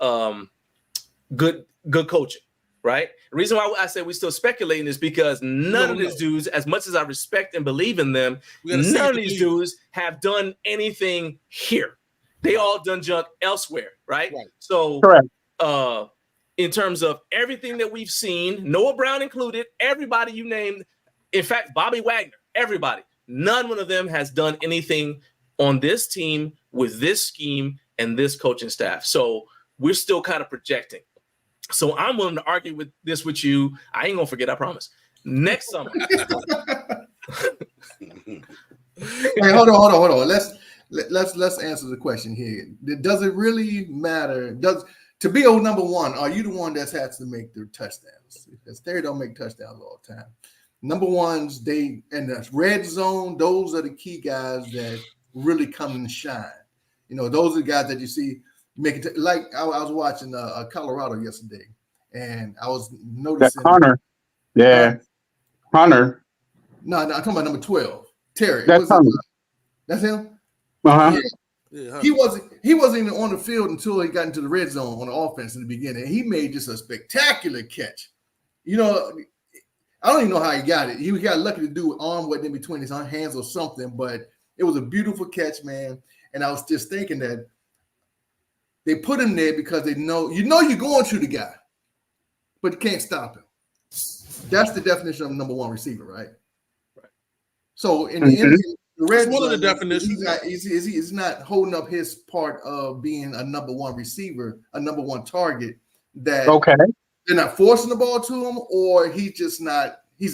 good coaching, right? The reason why I say we're still speculating is because none of these dudes, as much as I respect and believe in them, none of these dudes have done anything here. They all done junk elsewhere, right? So, correct. In terms of everything that we've seen, Noah Brown included, everybody you named, in fact, Bobby Wagner, everybody, none one of them has done anything on this team with this scheme and this coaching staff. So we're still kind of projecting. So I'm willing to argue with you. I ain't gonna forget, I promise. Next summer. Hey, hold on. Let's answer the question here. Does it really matter? To be old number one, are you the one that has to make the touchdowns? Because Terry don't make touchdowns all the time. Number ones, they in the red zone, those are the key guys that really come and shine. You know, those are the guys that you see make it. Like I was watching Colorado yesterday, and I was noticing that Hunter. Yeah, Hunter. No, I'm talking about number 12, Terry. That's Hunter. That's him. Uh-huh. Yeah. He wasn't even on the field until he got into the red zone on the offense in the beginning. He made just a spectacular catch. You know, I don't even know how he got it. He got lucky to do arm wasn't in between his hands or something, but it was a beautiful catch, man. And I was just thinking that they put him there because they know you're going to the guy, but you can't stop him. That's the definition of number one receiver, right? So in the end, the red one of the zone, definitions. He's not holding up his part of being a number one receiver, a number one target. That they're not forcing the ball to him, or he's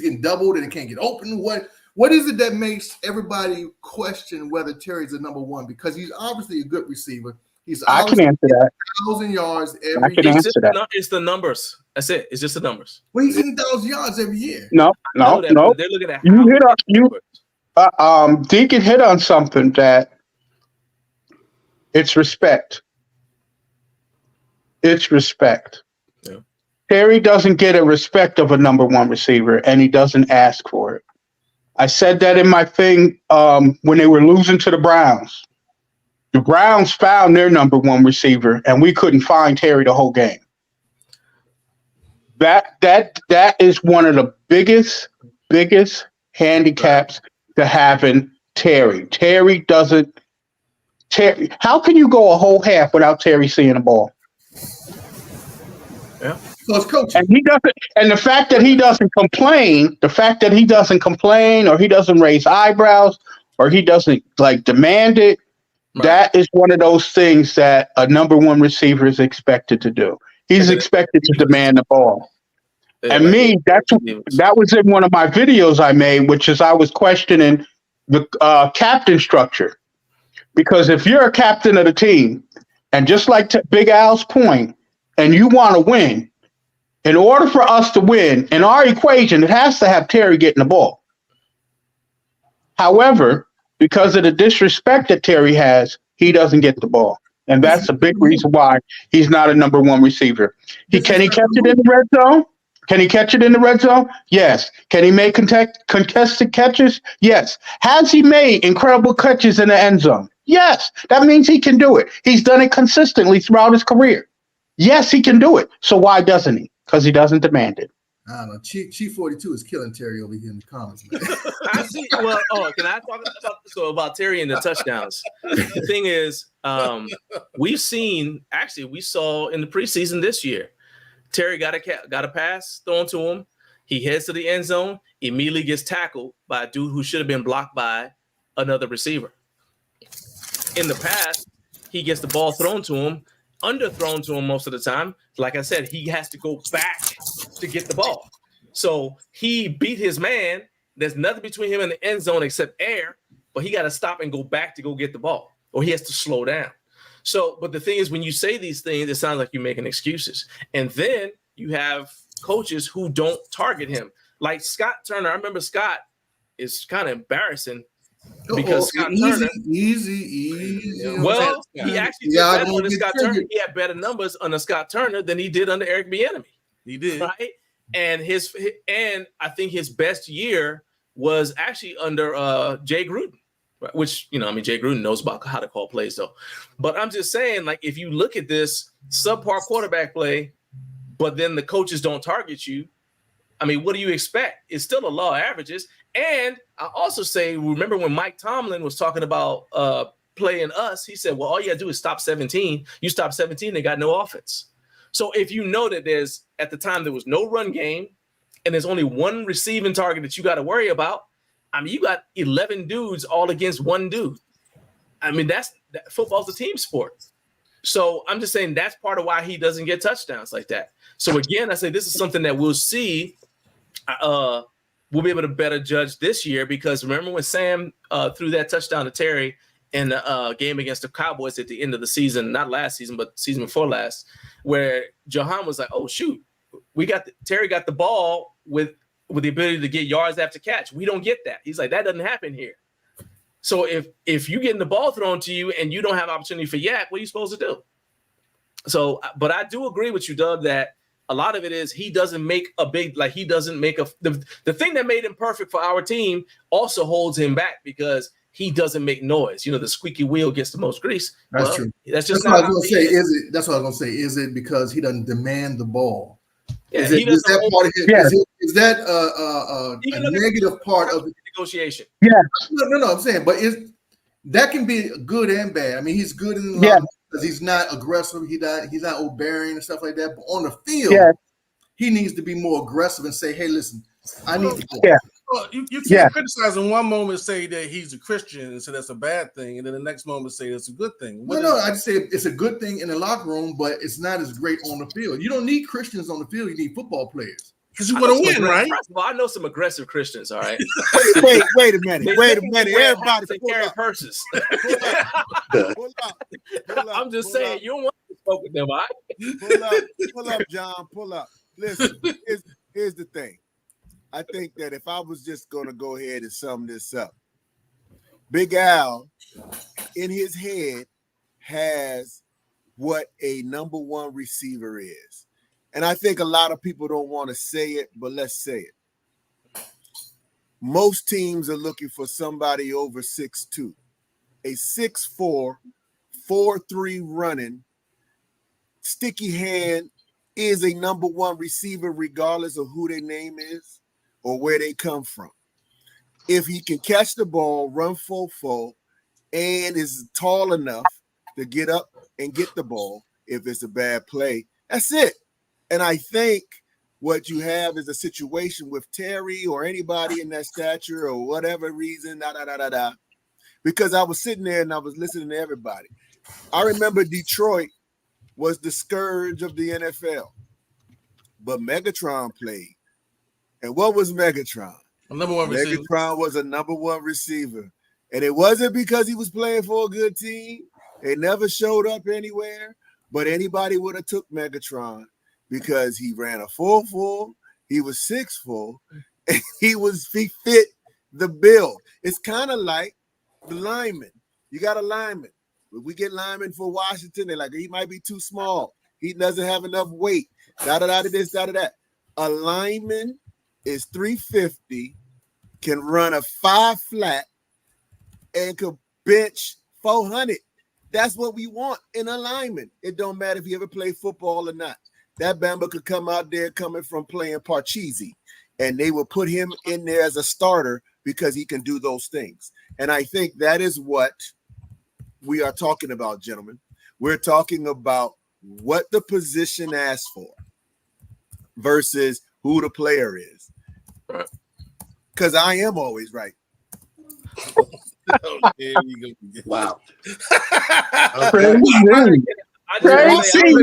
getting doubled and it can't get open. What is it that makes everybody question whether Terry's a number one? Because he's obviously a good receiver. I can answer that. 1,000 yards I can answer that. It's the numbers. That's it. It's just the numbers. Well, he's hitting 1,000 yards every year. No. They're looking at Deacon hit on something that it's respect. It's respect. Yeah. Terry doesn't get a respect of a number one receiver, and he doesn't ask for it. I said that in my thing when they were losing to the Browns. The Browns found their number one receiver, and we couldn't find Terry the whole game. That is one of the biggest handicaps to having Terry. How can you go a whole half without Terry seeing the ball? Yeah. So it's coaching. And he doesn't. And the fact that he doesn't complain, or he doesn't raise eyebrows, or he doesn't demand it. Right. That is one of those things that a number one receiver is expected to do. He's expected to demand the ball. And that was in one of my videos I made, which is I was questioning the captain structure. Because if you're a captain of the team, and just like Big Al's point, and you want to win, in order for us to win, in our equation, it has to have Terry getting the ball. However, because of the disrespect that Terry has, he doesn't get the ball. And that's a big reason why he's not a number one receiver. Can he catch it in the red zone? Can he catch it in the red zone? Yes. Can he make contested catches? Yes. Has he made incredible catches in the end zone? Yes. That means he can do it. He's done it consistently throughout his career. Yes, he can do it. So why doesn't he? Because he doesn't demand it. I don't know. Chief 42 is killing Terry over here in the comments, man. I see. Well, can I talk about Terry and the touchdowns? The thing is, we saw in the preseason this year, Terry got a pass thrown to him. He heads to the end zone, immediately gets tackled by a dude who should have been blocked by another receiver. In the past, he gets the ball thrown to him, underthrown to him most of the time. Like I said, he has to go back to get the ball. So he beat his man. There's nothing between him and the end zone except air, but he got to stop and go back to go get the ball, or he has to slow down. So, but the thing is, when you say these things, it sounds like you're making excuses. And then you have coaches who don't target him. Like Scott Turner. I remember Scott is kind of embarrassing because Scott Turner. Easy. Well, he actually did better under Scott Turner. He had better numbers under Scott Turner than he did under Eric Bieniemy. He did. Right? And I think his best year was actually under Jay Gruden. Which, Jay Gruden knows about how to call plays, though. But I'm just saying, like, if you look at this subpar quarterback play, but then the coaches don't target you, what do you expect? It's still a law of averages. And I also say, remember when Mike Tomlin was talking about playing us, he said, well, all you got to do is stop 17. You stop 17, they got no offense. So if you know that at the time, there was no run game and there's only one receiving target that you got to worry about, you got 11 dudes all against one dude. Football's a team sport. So I'm just saying that's part of why he doesn't get touchdowns like that. So again, I say this is something that we'll see. We'll be able to better judge this year, because remember when Sam threw that touchdown to Terry in the game against the Cowboys at the end of the season, not last season, but season before last, where Jahan was like, oh, shoot, Terry got the ball with the ability to get yards after catch. We don't get that. He's like, that doesn't happen here. So if you're getting the ball thrown to you and you don't have opportunity for yak, what are you supposed to do? So, but I do agree with you, Doug, that a lot of it is he doesn't make the thing that made him perfect for our team also holds him back, because he doesn't make noise. The squeaky wheel gets the most grease. That's true. That's just what I was going to say. That's what I was going to say. Is it because he doesn't demand the ball? Yeah, is that part of his? Yeah. Is that a negative part of the negotiation? Yeah. No. I'm saying, but that can be good and bad. He's good in the because he's not aggressive. He's not overbearing and stuff like that. But on the field, he needs to be more aggressive and say, "Hey, listen, I need to go." Yeah. Well, you can't criticize in one moment, say that he's a Christian and say that's a bad thing, and then the next moment say that's a good thing. No, I'd say it's a good thing in the locker room, but it's not as great on the field. You don't need Christians on the field. You need football players. Because you want to win, right? First of all, I know some aggressive Christians, all right? Wait a minute. Everybody they carry purses. Pull up. I'm just saying, you don't want to smoke with them, all right? Pull up, John. Pull up. Listen, here's the thing. I think that if I was just going to go ahead and sum this up, Big Al, in his head, has what a number one receiver is. And I think a lot of people don't want to say it, but let's say it. Most teams are looking for somebody over 6'2", a 6'4", 4'3" running, sticky hand is a number one receiver regardless of who their name is or where they come from. If he can catch the ball, run 4-4, and is tall enough to get up and get the ball, if it's a bad play, that's it. And I think what you have is a situation with Terry or anybody in that stature or whatever reason, because I was sitting there and I was listening to everybody. I remember Detroit was the scourge of the NFL, but Megatron played. And what was Megatron? Number one receiver. Megatron was a number one receiver. And it wasn't because he was playing for a good team. It never showed up anywhere, but anybody would have took Megatron because he ran a 4.4, he was 6'4", and he fit the bill. It's kind of like the lineman. You got a lineman. If we get linemen for Washington, they're like, he might be too small. He doesn't have enough weight. This, that. A lineman is 350, can run a 5 flat, and could bench 400. That's what we want in a lineman. It don't matter if he ever played football or not. That Bamba could come out there coming from playing Parcheesi, and they will put him in there as a starter because he can do those things. And I think that is what we are talking about, gentlemen. We're talking about what the position asks for versus who the player is. Because I am always right. Oh, there you go. Wow. Crazy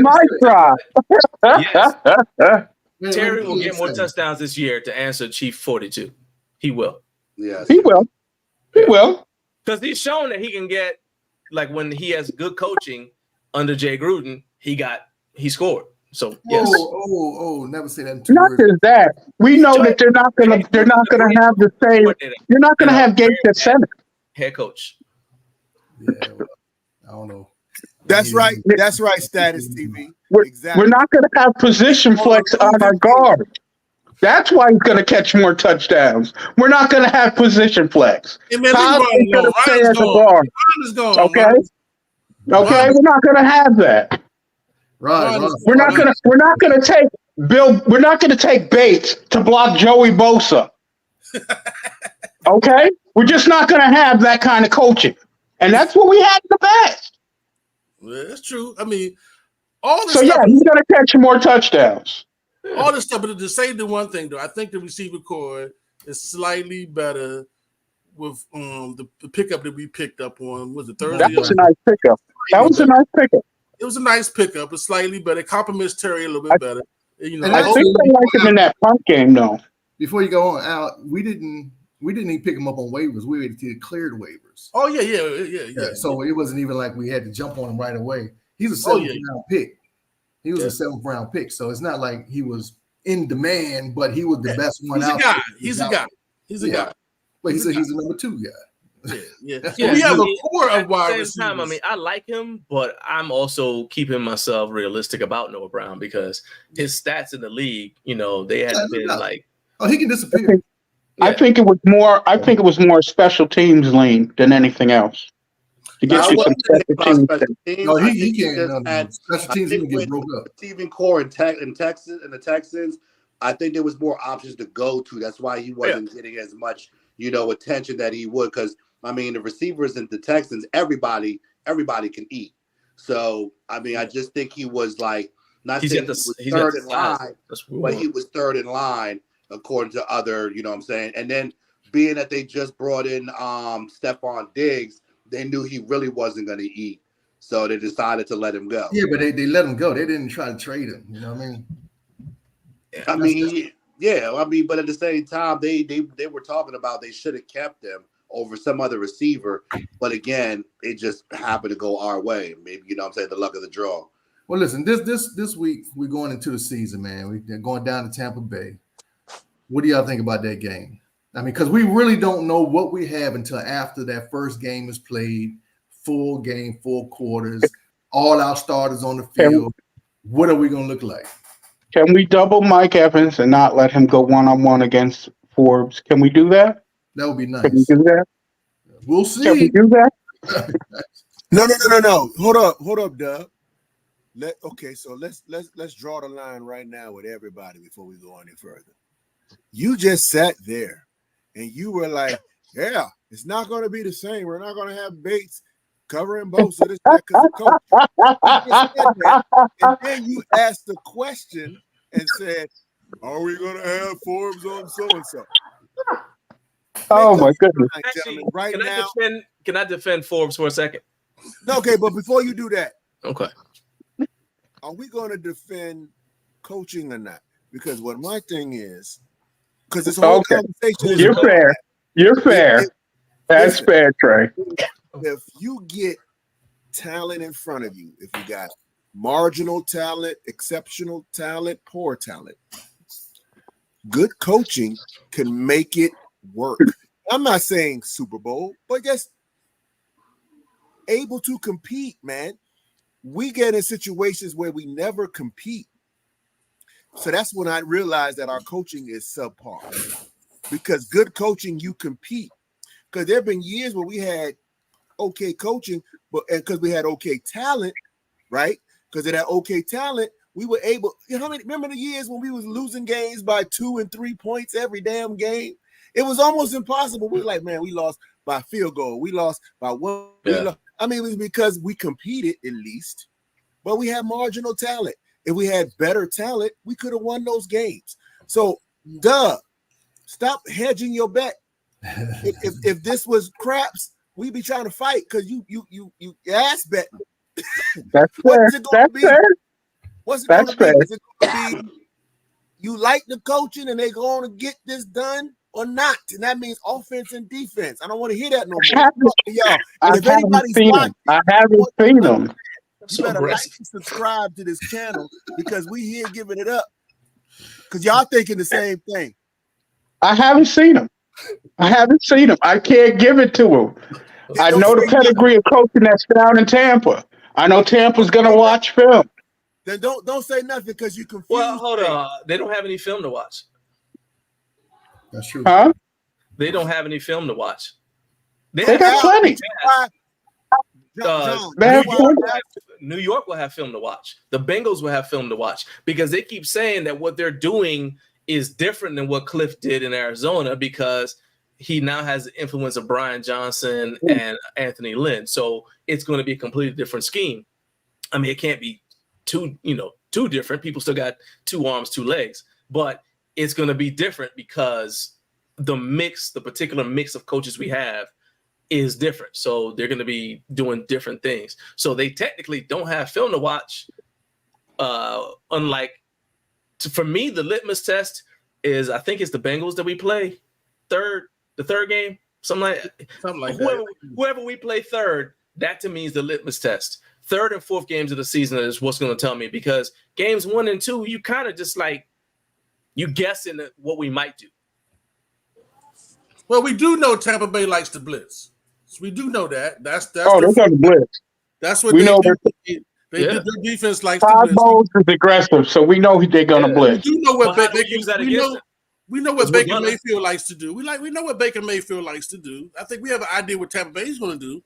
Mike drop. Yes, Terry will get more touchdowns this year to answer Chief 42. He will. Yes. He will. He will. Because he's shown that he can get, like when he has good coaching under Jay Gruden, he scored. So yes. Never say that in 2 Not words. just that. We know that they're not gonna have the same. You're not gonna have Gates at center. Head coach. Yeah, well, I don't know. That's right. That's right, Status TV. Exactly. We're not gonna have position flex on our guard. That's why he's gonna catch more touchdowns. We're not gonna have position flex. Hey, man, Todd is gonna stay as a guard. Ron is gone. Okay. Ron. Okay, we're not gonna have that. Right. We're not gonna take Bill. We're not gonna take Bates to block Joey Bosa. Okay, we're just not gonna have that kind of coaching, and that's what we had in the past. Well, that's true. I mean, all this So stuff. yeah, he's gonna catch more touchdowns. All this stuff, but to say the one thing though, I think the receiver core is slightly better with the pickup that we picked up on. Was it Thursday? That was a nice pickup. It was a nice pickup. It's slightly better. It complements Terry a little bit better. You know, And I think they like him in that punt game though. Before you go on, Al, we didn't even pick him up on waivers. We waited till he cleared waivers. Oh yeah. So it wasn't even like we had to jump on him right away. He's a 7th round pick. He was a 7th round pick. So it's not like he was in demand, but he was the best one out. He's a guy. He's a guy. But he's a number 2 guy. Yeah. So we have a core of wide receivers. Time, I mean, I like him, but I'm also keeping myself realistic about Noah Brown because his stats in the league, they haven't been like. Oh, he can disappear. I think it was more special teams lean than anything else. To get you some special teams. No, he can't. Special teams he can get broke up. Receiving core in Texas and the Texans, I think there was more options to go to. That's why he wasn't getting as much, attention that he would. Because I mean, the receivers in the Texans, everybody can eat. So I mean, I just think he was like not saying he was third in line, but he was third in line according to other, you know what I'm saying. And then being that they just brought in Stephon Diggs, they knew he really wasn't going to eat, so they decided to let him go. Yeah, but they let him go. They didn't try to trade him. You know what I mean? But at the same time, they were talking about they should have kept him over some other receiver. But again, it just happened to go our way. Maybe, you know what I'm saying, the luck of the draw. Well, listen, this week we're going into the season, man. We're going down to Tampa Bay. What do y'all think about that game? I mean, because we really don't know what we have until after that first game is played, full game, 4 quarters, all our starters on the field. What are we going to look like? Can we double Mike Evans and not let him go one-on-one against Forbes? Can we do that? That would be nice. Can we do that? We'll see. Can we do that? No. Hold up, Doug. So let's draw the line right now with everybody before we go any further. You just sat there and you were like, yeah, it's not going to be the same. We're not going to have Bates covering Bosa. This because of coach. And then you asked the question and said, are we going to have Forbes on so-and-so? Oh, my goodness. Actually, can I defend Forbes for a second? Okay, but before you do that, okay, are we going to defend coaching or not? Because what my thing is, because this whole conversation is You're fair. That's fair, Trey. If you get talent in front of you, if you got marginal talent, exceptional talent, poor talent, good coaching can make it work. I'm not saying Super Bowl, but able to compete, man. We get in situations where we never compete. So that's when I realized that our coaching is subpar. Because good coaching, you compete. Because there have been years where we had okay coaching, but because we had okay talent, right? Because of that okay talent, we were able. You know, remember the years when we was losing games by 2 and 3 points every damn game? It was almost impossible. We were like, man, we lost by field goal. We lost by one. Yeah. I mean, it was because we competed at least, but we had marginal talent. If we had better talent, we could have won those games. So, stop hedging your bet. If this was craps, we'd be trying to fight because you ass bet. That's fair. What's it going to be? Fair. What's it That's going to be? fair. Is it going to be you like the coaching and they're going to get this done or not? And that means offense and defense. I don't want to hear that no more. Y'all, and if anybody's watching, I haven't seen them. you better like and subscribe to this channel because we here giving it up. Because y'all thinking the same thing. I haven't seen them. I can't give it to them. I know the pedigree of coaching that's down in Tampa. I know Tampa's going to watch film. Then don't say nothing because you confused. Well, hold on. They don't have any film to watch. That's true. Huh? They don't have any film to watch. They got plenty. New York will have film to watch. The Bengals will have film to watch because they keep saying that what they're doing is different than what Cliff did in Arizona because he now has the influence of Brian Johnson and Anthony Lynn. So it's going to be a completely different scheme. I mean, it can't be too different. People still got 2 arms, 2 legs, but it's going to be different because the particular mix of coaches we have is different. So they're going to be doing different things. So they technically don't have film to watch. For me, the litmus test is, I think it's the Bengals that we play the third game, something like that. Whoever we play third, that to me is the litmus test. 3rd and 4th games of the season is what's going to tell me because games 1 and 2, you kind of just like you guessing at what we might do. Well, we do know Tampa Bay likes to blitz. So we do know that. That's They're going to blitz. That's what we they know. do. Their defense likes Todd to blitz. Bowles is aggressive, so we know they're going to blitz. We do know what we know what Baker gonna. Mayfield likes to do. We know what Baker Mayfield likes to do. I think we have an idea what Tampa Bay is going to do.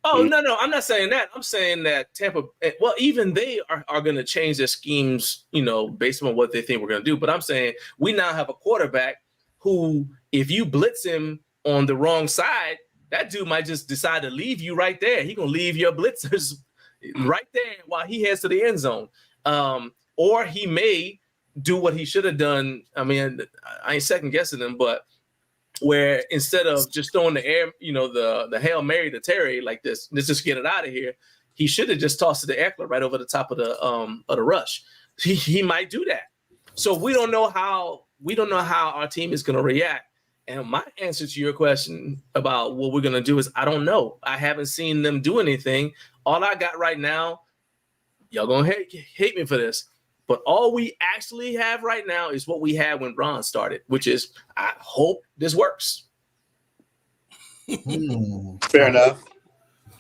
Oh, no, I'm not saying that. I'm saying that Tampa, well, even they are going to change their schemes, based on what they think we're going to do. But I'm saying we now have a quarterback who, if you blitz him on the wrong side, that dude might just decide to leave you right there. He's going to leave your blitzers right there while he heads to the end zone. Or he may do what he should have done. I mean, I ain't second guessing him, but where instead of just throwing the air, the Hail Mary to Terry like this, let's just get it out of here. He should have just tossed it to Eckler right over the top of the rush. He might do that. So we don't know how our team is going to react. And my answer to your question about what we're going to do is I don't know. I haven't seen them do anything. All I got right now, y'all going to hate me for this, but all we actually have right now is what we had when Ron started, which is I hope this works. Fair enough.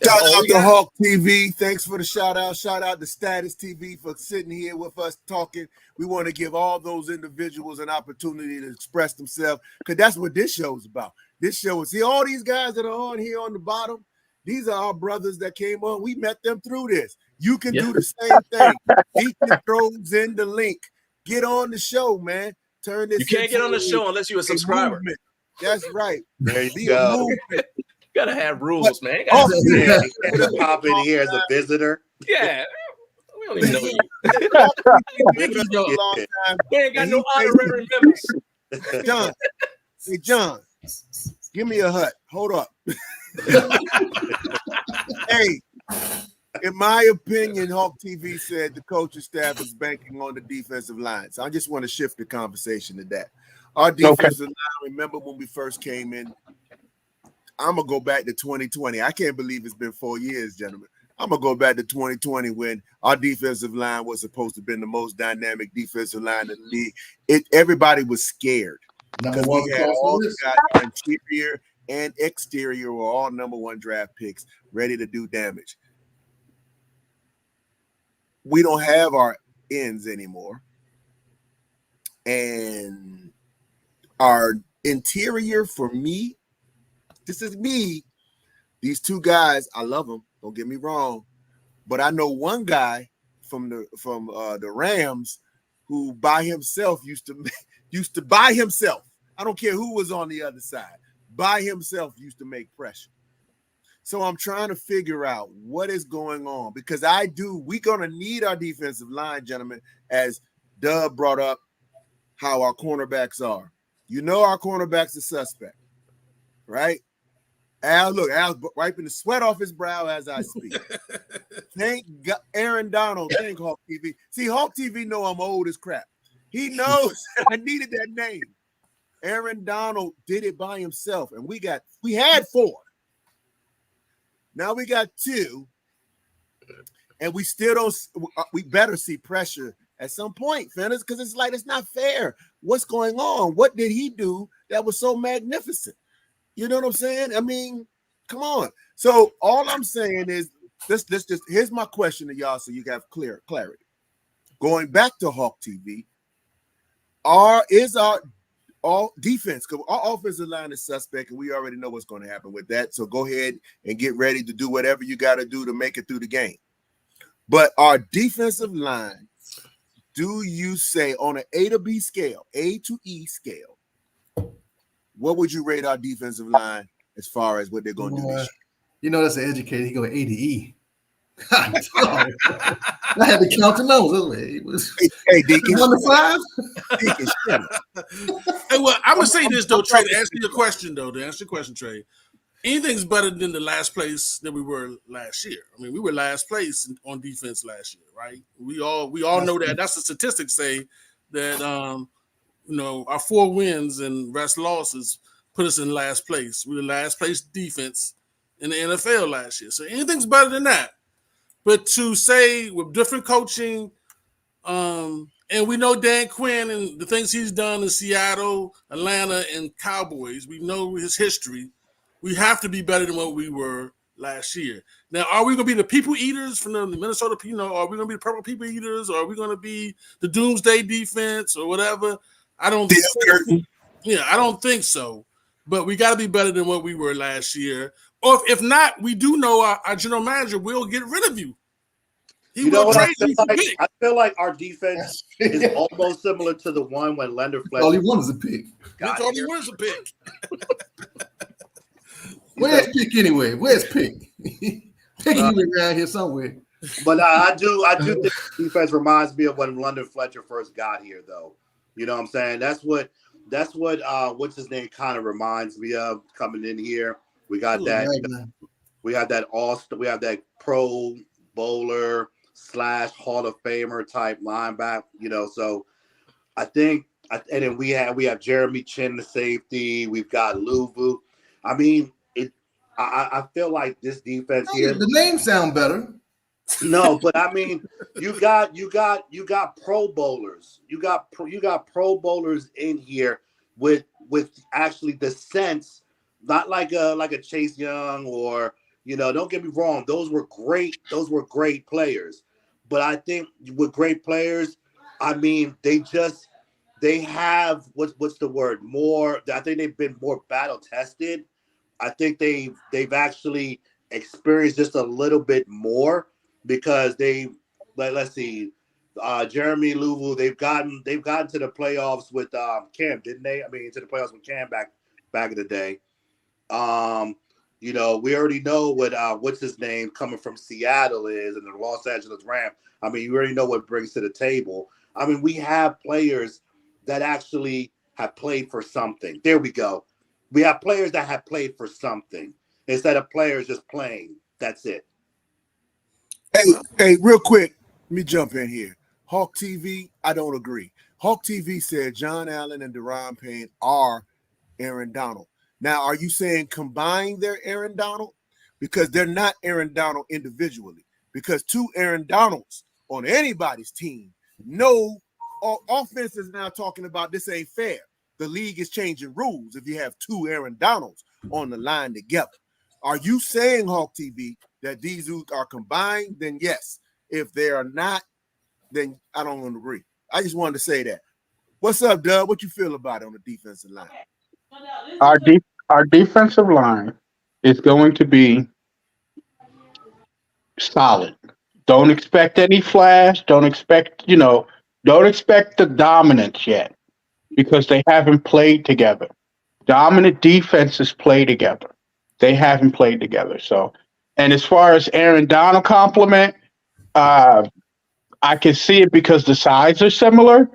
Shout out to Hawk TV. Thanks for the shout out. Shout out to Status TV for sitting here with us talking. We want to give all those individuals an opportunity to express themselves because that's what this show is about. This show is, see, all these guys that are on here on the bottom, these are our brothers that came on. We met them through this. You can do the same thing. Deacon throws in the link. Get on the show, man. Turn this. You can't get on the show unless you're a subscriber. Movement. That's right. There you go. You gotta have rules, man. You Oh, yeah. You can't pop in here as a visitor. Yeah. We don't even know you. We ain't got no honorary members. John. Hey, John. Give me a hut. Hold up. Hey, in my opinion, Hawk TV said the coaching staff is banking on the defensive line. So I just want to shift the conversation to that. Our defensive line, remember when we first came in, I'm going to go back to 2020. I can't believe it's been 4 years, gentlemen. I'm going to go back to 2020 when our defensive line was supposed to have been the most dynamic defensive line in the league. Everybody was scared because we had all the guys interior and exterior were all number 1 draft picks ready to do damage. We don't have our ends anymore. And our interior, for me, this is me. These 2 guys, I love them. Don't get me wrong. But I know one guy from the Rams who by himself used to by himself. I don't care who was on the other side. By himself used to make pressure. So I'm trying to figure out what is going on because we're going to need our defensive line, gentlemen, as Dub brought up how our cornerbacks are. You know our cornerbacks are suspect, right? Al's wiping the sweat off his brow as I speak. Thank God, Aaron Donald, thank Hawk TV. See, Hawk TV know I'm old as crap. He knows I needed that name. Aaron Donald did it by himself, and we had 4. Now we got 2, and we still don't. We better see pressure at some point, fellas, because it's like it's not fair. What's going on? What did he do that was so magnificent? You know what I'm saying? I mean, come on. So all I'm saying is this. Here's my question to y'all, so you have clarity. Going back to Hawk TV, is our all defense, because our offensive line is suspect, and we already know what's going to happen with that. So go ahead and get ready to do whatever you got to do to make it through the game. But our defensive line, do you say on an A to B scale, A to E scale, what would you rate our defensive line as far as what they're going to do this year? You know, that's an educated. He go A to E. God, I had to count the numbers. Hey, Deacon. 1 to 5. Deacon, shut up. Hey, well, I'm gonna say this though, Trey. To answer your question, Trey. Anything's better than the last place that we were last year. I mean, we were last place on defense last year, right? We all know that. That's the statistics say that our 4 wins and rest losses put us in last place. We were last place defense in the NFL last year. So anything's better than that. But to say with different coaching, and we know Dan Quinn and the things he's done in Seattle, Atlanta, and Cowboys, we know his history. We have to be better than what we were last year. Now, are we going to be the people eaters from the Minnesota? Are we going to be the purple people eaters, or are we going to be the doomsday defense, or whatever? I don't think so. But we got to be better than what we were last year. Or if not, we do know our general manager will get rid of you. You know what I feel like our defense is almost similar to the one when Leonard Fletcher. All he wants is a pick. All he wants is a pick. Where's Pick anyway? Where's Pick? Pick around here somewhere. But I do think defense reminds me of when Leonard Fletcher first got here, though. You know what I'm saying? That's what what's his name kind of reminds me of coming in here. We got that. We have that Pro Bowler / Hall of Famer type linebacker. So I think, and then we have Jeremy Chin, the safety. We've got Luvu. I mean, I feel like this defense here. The names sound better. No, but I mean, you got Pro Bowlers. You got Pro Bowlers in here with actually the sense, not like a Chase Young or don't get me wrong. Those were great players. But I think with great players, I mean, they have what's the word? More. I think they've been more battle tested. I think they've actually experienced just a little bit more because let's see, Jeremy Luvu, they've gotten to the playoffs with Cam, didn't they? I mean, to the playoffs with Cam back in the day. We already know what what's his name coming from Seattle is and the Los Angeles Rams. I mean, you already know what brings to the table. I mean, we have players that actually have played for something. There we go. We have players that have played for something instead of players just playing. That's it. Hey, real quick, let me jump in here. Hawk TV, I don't agree. Hawk TV said John Allen and Deron Payne are Aaron Donald. Now, are you saying combine their Aaron Donald? Because they're not Aaron Donald individually. Because 2 Aaron Donalds on anybody's team, no offense is now talking about this ain't fair. The league is changing rules if you have 2 Aaron Donalds on the line together. Are you saying, Hawk TV, that these are combined? Then yes. If they are not, then I don't agree. I just wanted to say that. What's up, Doug? What you feel about it on the defensive line? Our defensive line is going to be solid. Don't expect any flash. Don't expect the dominance yet because they haven't played together. Dominant defenses play together. They haven't played together. So, and as far as Aaron Donald compliment, I can see it because the sides are similar,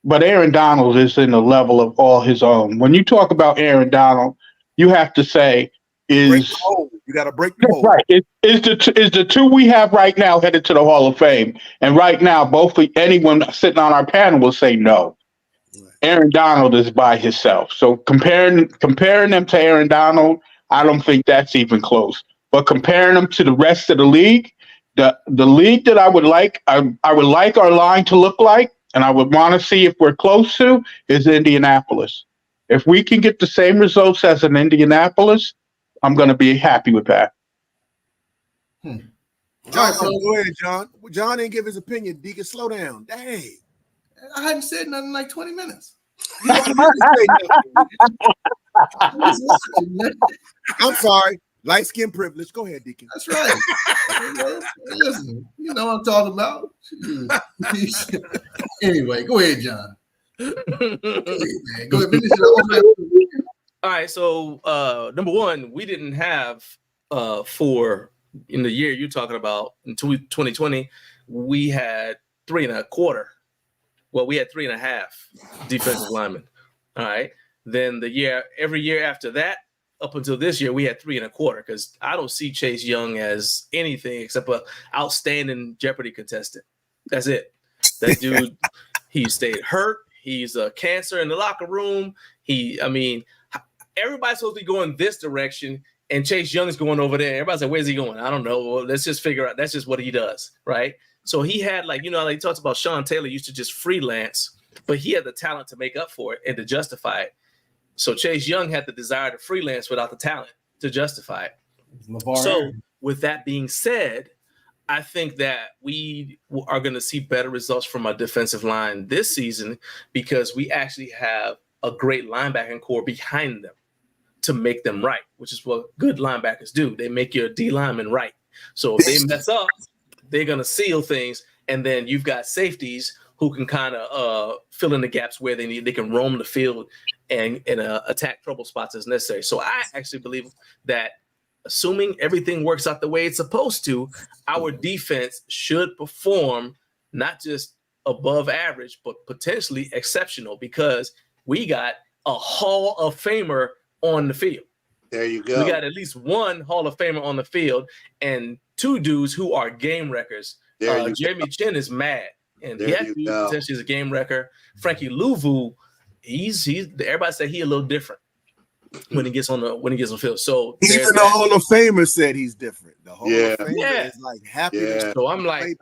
but Aaron Donald is in a level of all his own. When you talk about Aaron Donald, you have to say you got to break the mold. Right. Is the two we have right now headed to the Hall of Fame? And right now, anyone sitting on our panel will say no. Right. Aaron Donald is by himself. So comparing them to Aaron Donald, I don't think that's even close. But comparing them to the rest of the league, the league that I would like our line to look like, and I would want to see if we're close to, is Indianapolis. If we can get the same results as in Indianapolis, I'm going to be happy with that. John, go ahead, John. John didn't give his opinion. Deacon, slow down. Dang. I hadn't said nothing in like 20 minutes. I'm sorry. Light skin privilege. Go ahead, Deacon. That's right. Listen, you know what I'm talking about. Anyway, go ahead, John. Go ahead, finish it. All right, so number one, we didn't have for in the year you're talking about in 2020, we had 3.25. Well, we had 3.5 defensive linemen. All right. Then every year after that, up until this year, we had 3.25 because I don't see Chase Young as anything except an outstanding Jeopardy contestant. That's it. That dude, he stayed hurt. He's a cancer in the locker room. Everybody's supposed to be going this direction, and Chase Young's going over there. Everybody's like, where's he going? I don't know. Well, let's just figure out. That's just what he does, right? So he had, like he talks about Sean Taylor used to just freelance, but he had the talent to make up for it and to justify it. So Chase Young had the desire to freelance without the talent to justify it. So with that being said, I think that we are going to see better results from our defensive line this season because we actually have a great linebacking core behind them to make them right, which is what good linebackers do. They make your D linemen right. So if they mess up, they're going to seal things. And then you've got safeties who can kind of fill in the gaps where they can roam the field and attack trouble spots as necessary. So I actually believe that assuming everything works out the way it's supposed to, our defense should perform not just above average, but potentially exceptional because we got a Hall of Famer on the field. There you go. We got at least one Hall of Famer on the field and two dudes who are game wreckers. Jeremy Chin is mad, and that dude potentially is a game wrecker. Frankie Louvu, he's everybody say he a little different when he gets on the field. So even the Hall of Famer said he's different. The Hall of Famer is like happy. Yeah. So I'm like,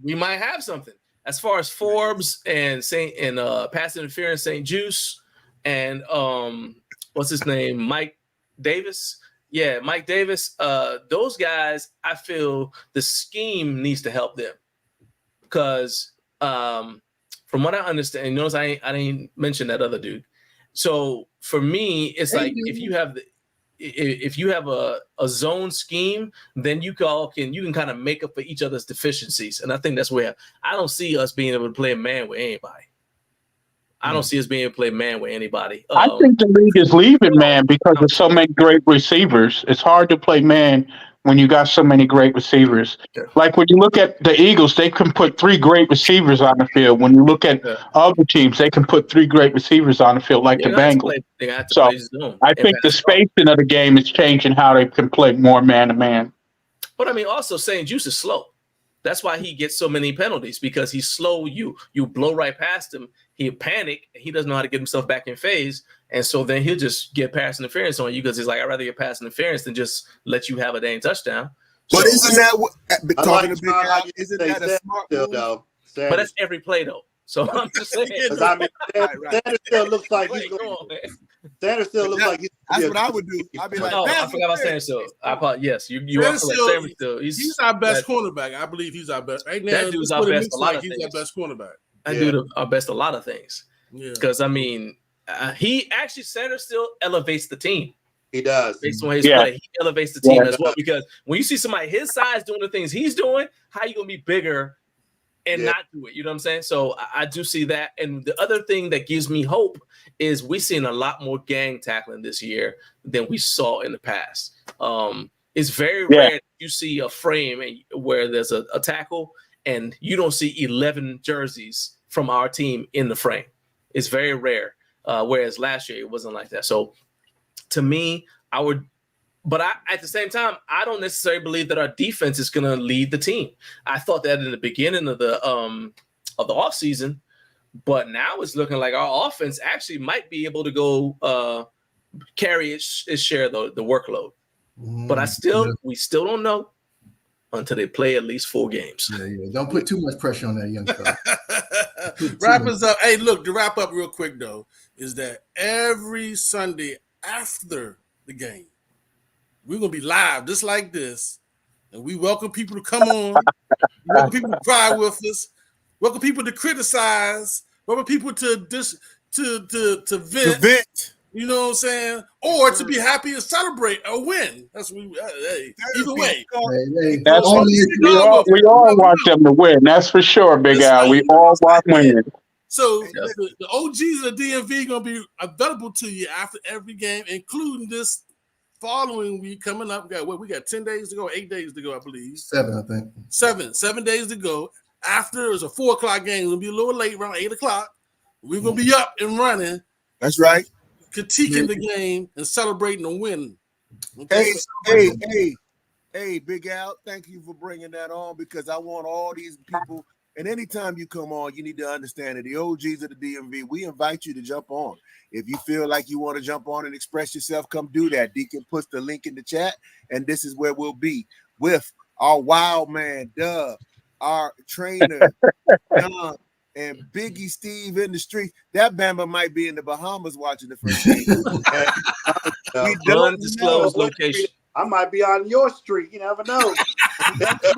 we might have something as far as Forbes and pass interference, St. Juice, and what's his name, Mike Davis. Yeah, Mike Davis. Those guys, I feel the scheme needs to help them because from what I understand, notice I didn't mention that other dude. So for me, it's like if you have a zone scheme, then you can kind of make up for each other's deficiencies, and I think that's where I don't see us being able to play man with anybody. I don't see us being able to play man with anybody. I think the league is leaving man because of so many great receivers. It's hard to play man when you got so many great receivers. Yeah. Like when you look at the Eagles, they can put 3 great receivers on the field. When you look at other teams, they can put 3 great receivers on the field, like the Bengals. So I think the spacing of the game is changing how they can play more man-to-man. But, I mean, also St. Juice is slow. That's why he gets so many penalties because he's slow. You blow right past him. He'll panic. He doesn't know how to get himself back in phase. And so then he'll just get pass interference on you because he's like, I'd rather get pass interference than just let you have a dang touchdown. But isn't that what talking to Big Al, isn't that a smart move? Though, but that's every play though. So I'm just saying. I mean, Sanders still looks like he's going. Sanders still looks like he's That's what I would do. I'd be like, Oh, I pass forgot about it. Sanders. I apologize. Yes, you are correct. Sanders still. He's our best cornerback. I believe he's our best. Right now, That dude's our best. A lot of things. He's our best cornerback. That dude our best. A lot of things. Yeah. Because I mean, he actually Sanders still elevates the team. He does. Based on his play, he elevates the team as well. Because when you see somebody his size doing the things he's doing, how you gonna be bigger and not do it? You know what I'm saying? So I do see that. And the other thing that gives me hope is we've seen a lot more gang tackling this year than we saw in the past. It's very rare that you see a frame where there's a tackle and you don't see 11 jerseys from our team in the frame. It's very rare. Whereas last year it wasn't like that. So to me, at the same time, I don't necessarily believe that our defense is going to lead the team. I thought that in the beginning of the offseason, but now it's looking like our offense actually might be able to go carry its share of the workload. But we still don't know until they play at least 4 games. Yeah. Don't put too much pressure on that young fella. Wrap us up. Hey, look, to wrap up real quick though, is that every Sunday after the game, we're gonna be live just like this, and we welcome people to come on. We welcome people to cry with us. Welcome people to criticize. Welcome people to vent. You know what I'm saying? Or to be happy and celebrate a win. That's what either way. That's we all want them to win. That's for sure, Big Al. We all want winning. So the OGs of the DMV gonna be available to you after every game, including this following week coming up. We got 10 days to go, 8 days to go, I believe. 7, I think. 7 days to go. After it's a 4 o'clock game, it's gonna be a little late, around 8 o'clock. We're gonna be up and running. That's right. Critiquing the game and celebrating a win. Okay? Hey, Big Al, thank you for bringing that on, because I want all these people, and anytime you come on, you need to understand that the OGs of the DMV, we invite you to jump on. If you feel like you want to jump on and express yourself, come do that. Deacon puts the link in the chat, and this is where we'll be with our wild man, Dub, our trainer, John, and Biggie Steve in the streets. That Bama might be in the Bahamas watching the first game. We don't disclose location. I might be on your street. You never know.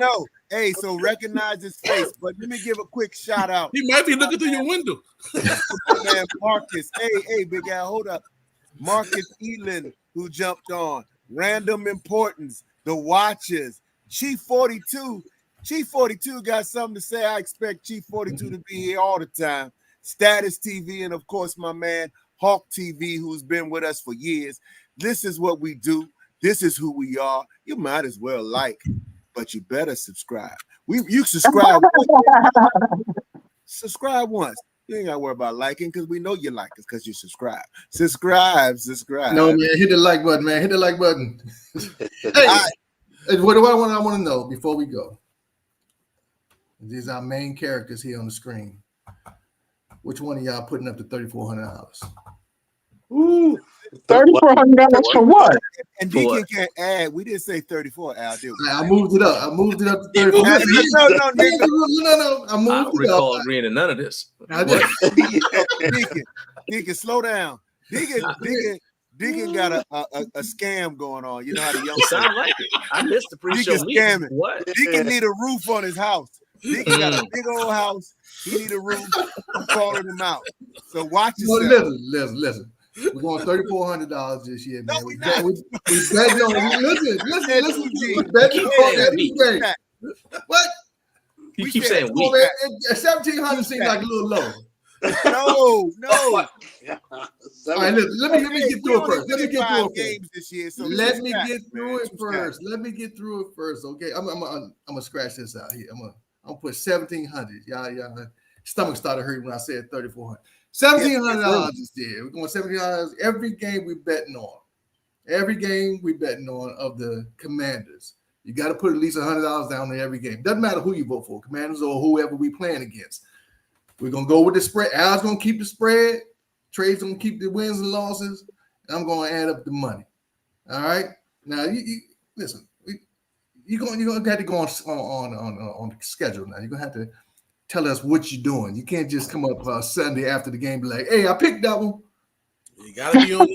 No. Hey, so recognize his face. But let me give a quick shout out. He might be looking through your window. Man, Marcus. Hey, Big Al, hold up. Marcus Elin, who jumped on. Random Importance. The Watchers. Chief 42. Chief 42 got something to say. I expect Chief 42 to be here all the time. Status TV, and of course, my man Hawk TV, who's been with us for years. This is what we do. This is who we are. You might as well like, but you better subscribe. You subscribe. Subscribe once. You ain't gotta worry about liking, because we know you like us because you subscribe. Subscribe. No, man, hit the like button, man. Hit the like button. Hey, what I want to know before we go. These are our main characters here on the screen. Which one of y'all putting up to $3,400? Ooh, $3,400 for what? And Deacon can't add. We didn't say 34, Al, did we? I moved it up. to 34. No. I moved I don't recall agreeing to none of this. Deacon, slow down. Deacon got a scam going on. You know how the young sound like it. I missed the pre-show meeting. What? Deacon need a roof on his house. Deacon got a big old house. He need a roof. I'm calling him out. So watch yourself. Listen. We're going $3,400 this year, man. No, we betting on. Listen. We're betting on that. What? You keep saying we. 1,700 seems like a little low. No. All right, let me get through it first. Let me get through it first. Okay, I'm gonna scratch this out here. I'm gonna put 1,700. Y'all, stomach started hurting when I said 3,400. $1,700 is there. We're going $1,700 every game we betting on. Every game we betting on of the Commanders. You got to put at least $100 down there every game. Doesn't matter who you vote for, Commanders or whoever we playing against. We're going to go with the spread. Al's going to keep the spread. Trey's going to keep the wins and losses. And I'm going to add up the money. All right? Now, you listen. You're going to have to go on the schedule now. You're going to have to tell us what you're doing. You can't just come up Sunday after the game and be like, hey, I picked that one. You gotta be on.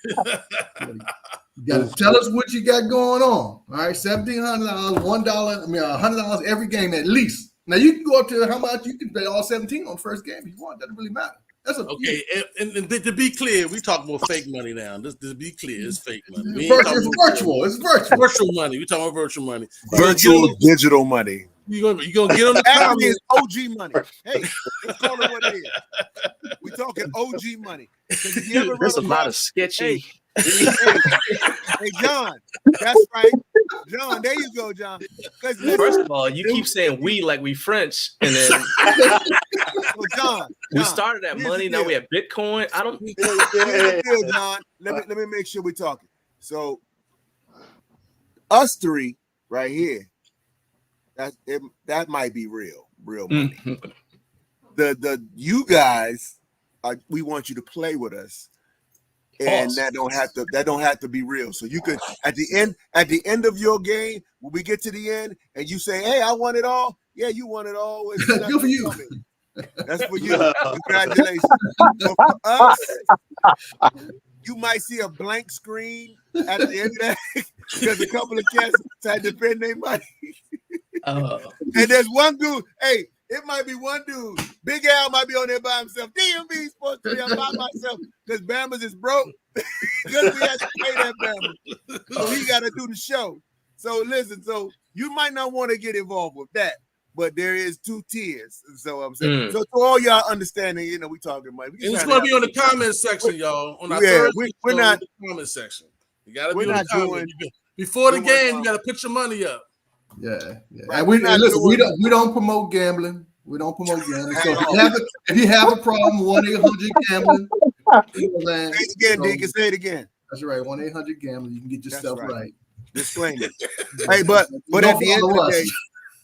You got to tell us what you got going on. All right, $1,700, $1. I mean, $100 every game at least. Now you can go up to how much you can pay all 17 on the first game if you want. Doesn't really matter. That's okay. And to be clear, we talk about fake money now. Just to be clear, it's fake money. It's virtual. It's virtual. Virtual money. We talking about virtual money. Virtual digital money. You gonna get on the Actually, comments. it's OG money. Hey, let's call it what it is. We talking OG money. There's a lot of sketchy. Hey, John. That's right. John, there you go, John. First of all, you keep saying we like we French, and then John, we started at money. Now we have Bitcoin. I don't. John. Let me make sure we're talking. So, us three right here. That might be real money. The you guys, we want you to play with us, and Pause. that don't have to be real. So you could at the end of your game, when we get to the end, and you say, "Hey, I won it all." Yeah, you won it all. Good for you. That's for you. Congratulations. So for us, you might see a blank screen at the end of that because a couple of cats had to spend their money. And there's one dude. Hey, it might be one dude. Big Al might be on there by himself. DMV's supposed to be on by myself because Bama's is broke. Because we had to pay that Bama. So he got to do the show. So listen, so you might not want to get involved with that, but there is 2 tiers. So I'm saying, so to all y'all understanding, we talking money. And it's going to be on the comment section, y'all. On our we're not the comment section. You got to be we're on not the comment. doing Before the game, you got to put your money up. Yeah. Right. And we don't promote gambling. We don't promote gambling. So if you have a problem, 1-800-GAMBLING. Say it again, Deacon. Say it again. That's right. 1-800-GAMBLING. You can get yourself right. Disclaimer. Hey, but at the end of the day,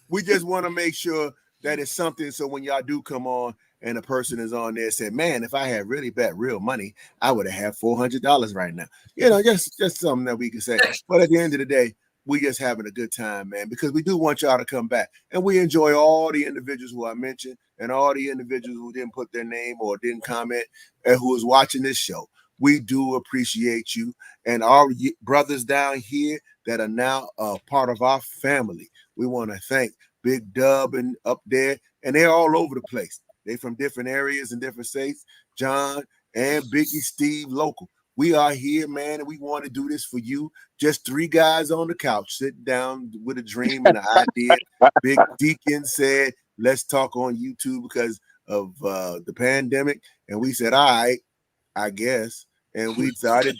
we just want to make sure that it's something. So when y'all do come on and a person is on there said, "Man, if I had really bet real money, I would have had $400 right now." Just something that we can say. But at the end of the day, we just having a good time, man, because we do want y'all to come back. And we enjoy all the individuals who I mentioned and all the individuals who didn't put their name or didn't comment and who is watching this show. We do appreciate you and our brothers down here that are now a part of our family. We want to thank Big Dub and up there, and they're all over the place. They from different areas and different states. John and Biggie Steve local. We are here, man, and we want to do this for you. Just 3 guys on the couch, sitting down with a dream and an idea. Big Deacon said, "Let's talk on YouTube because of the pandemic." And we said, "All right, I guess." And we started.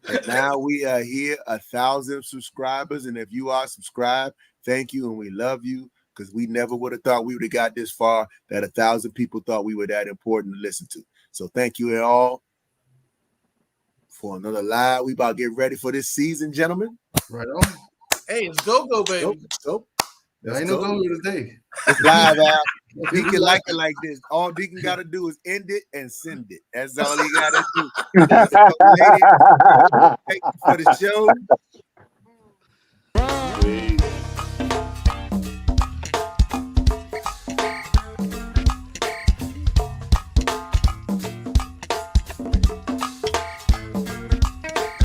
And now we are here, 1,000 subscribers. And if you are subscribed, thank you, and we love you because we never would have thought we would have got this far, that 1,000 people thought we were that important to listen to. So thank you all. For another live, we about to get ready for this season, gentlemen. Right on. Hey, it's go, baby. Go. There ain't no go today. It's live out. Deacon like it like this. All Deacon got to do is end it and send it. That's all he got to do. Thank you for the show.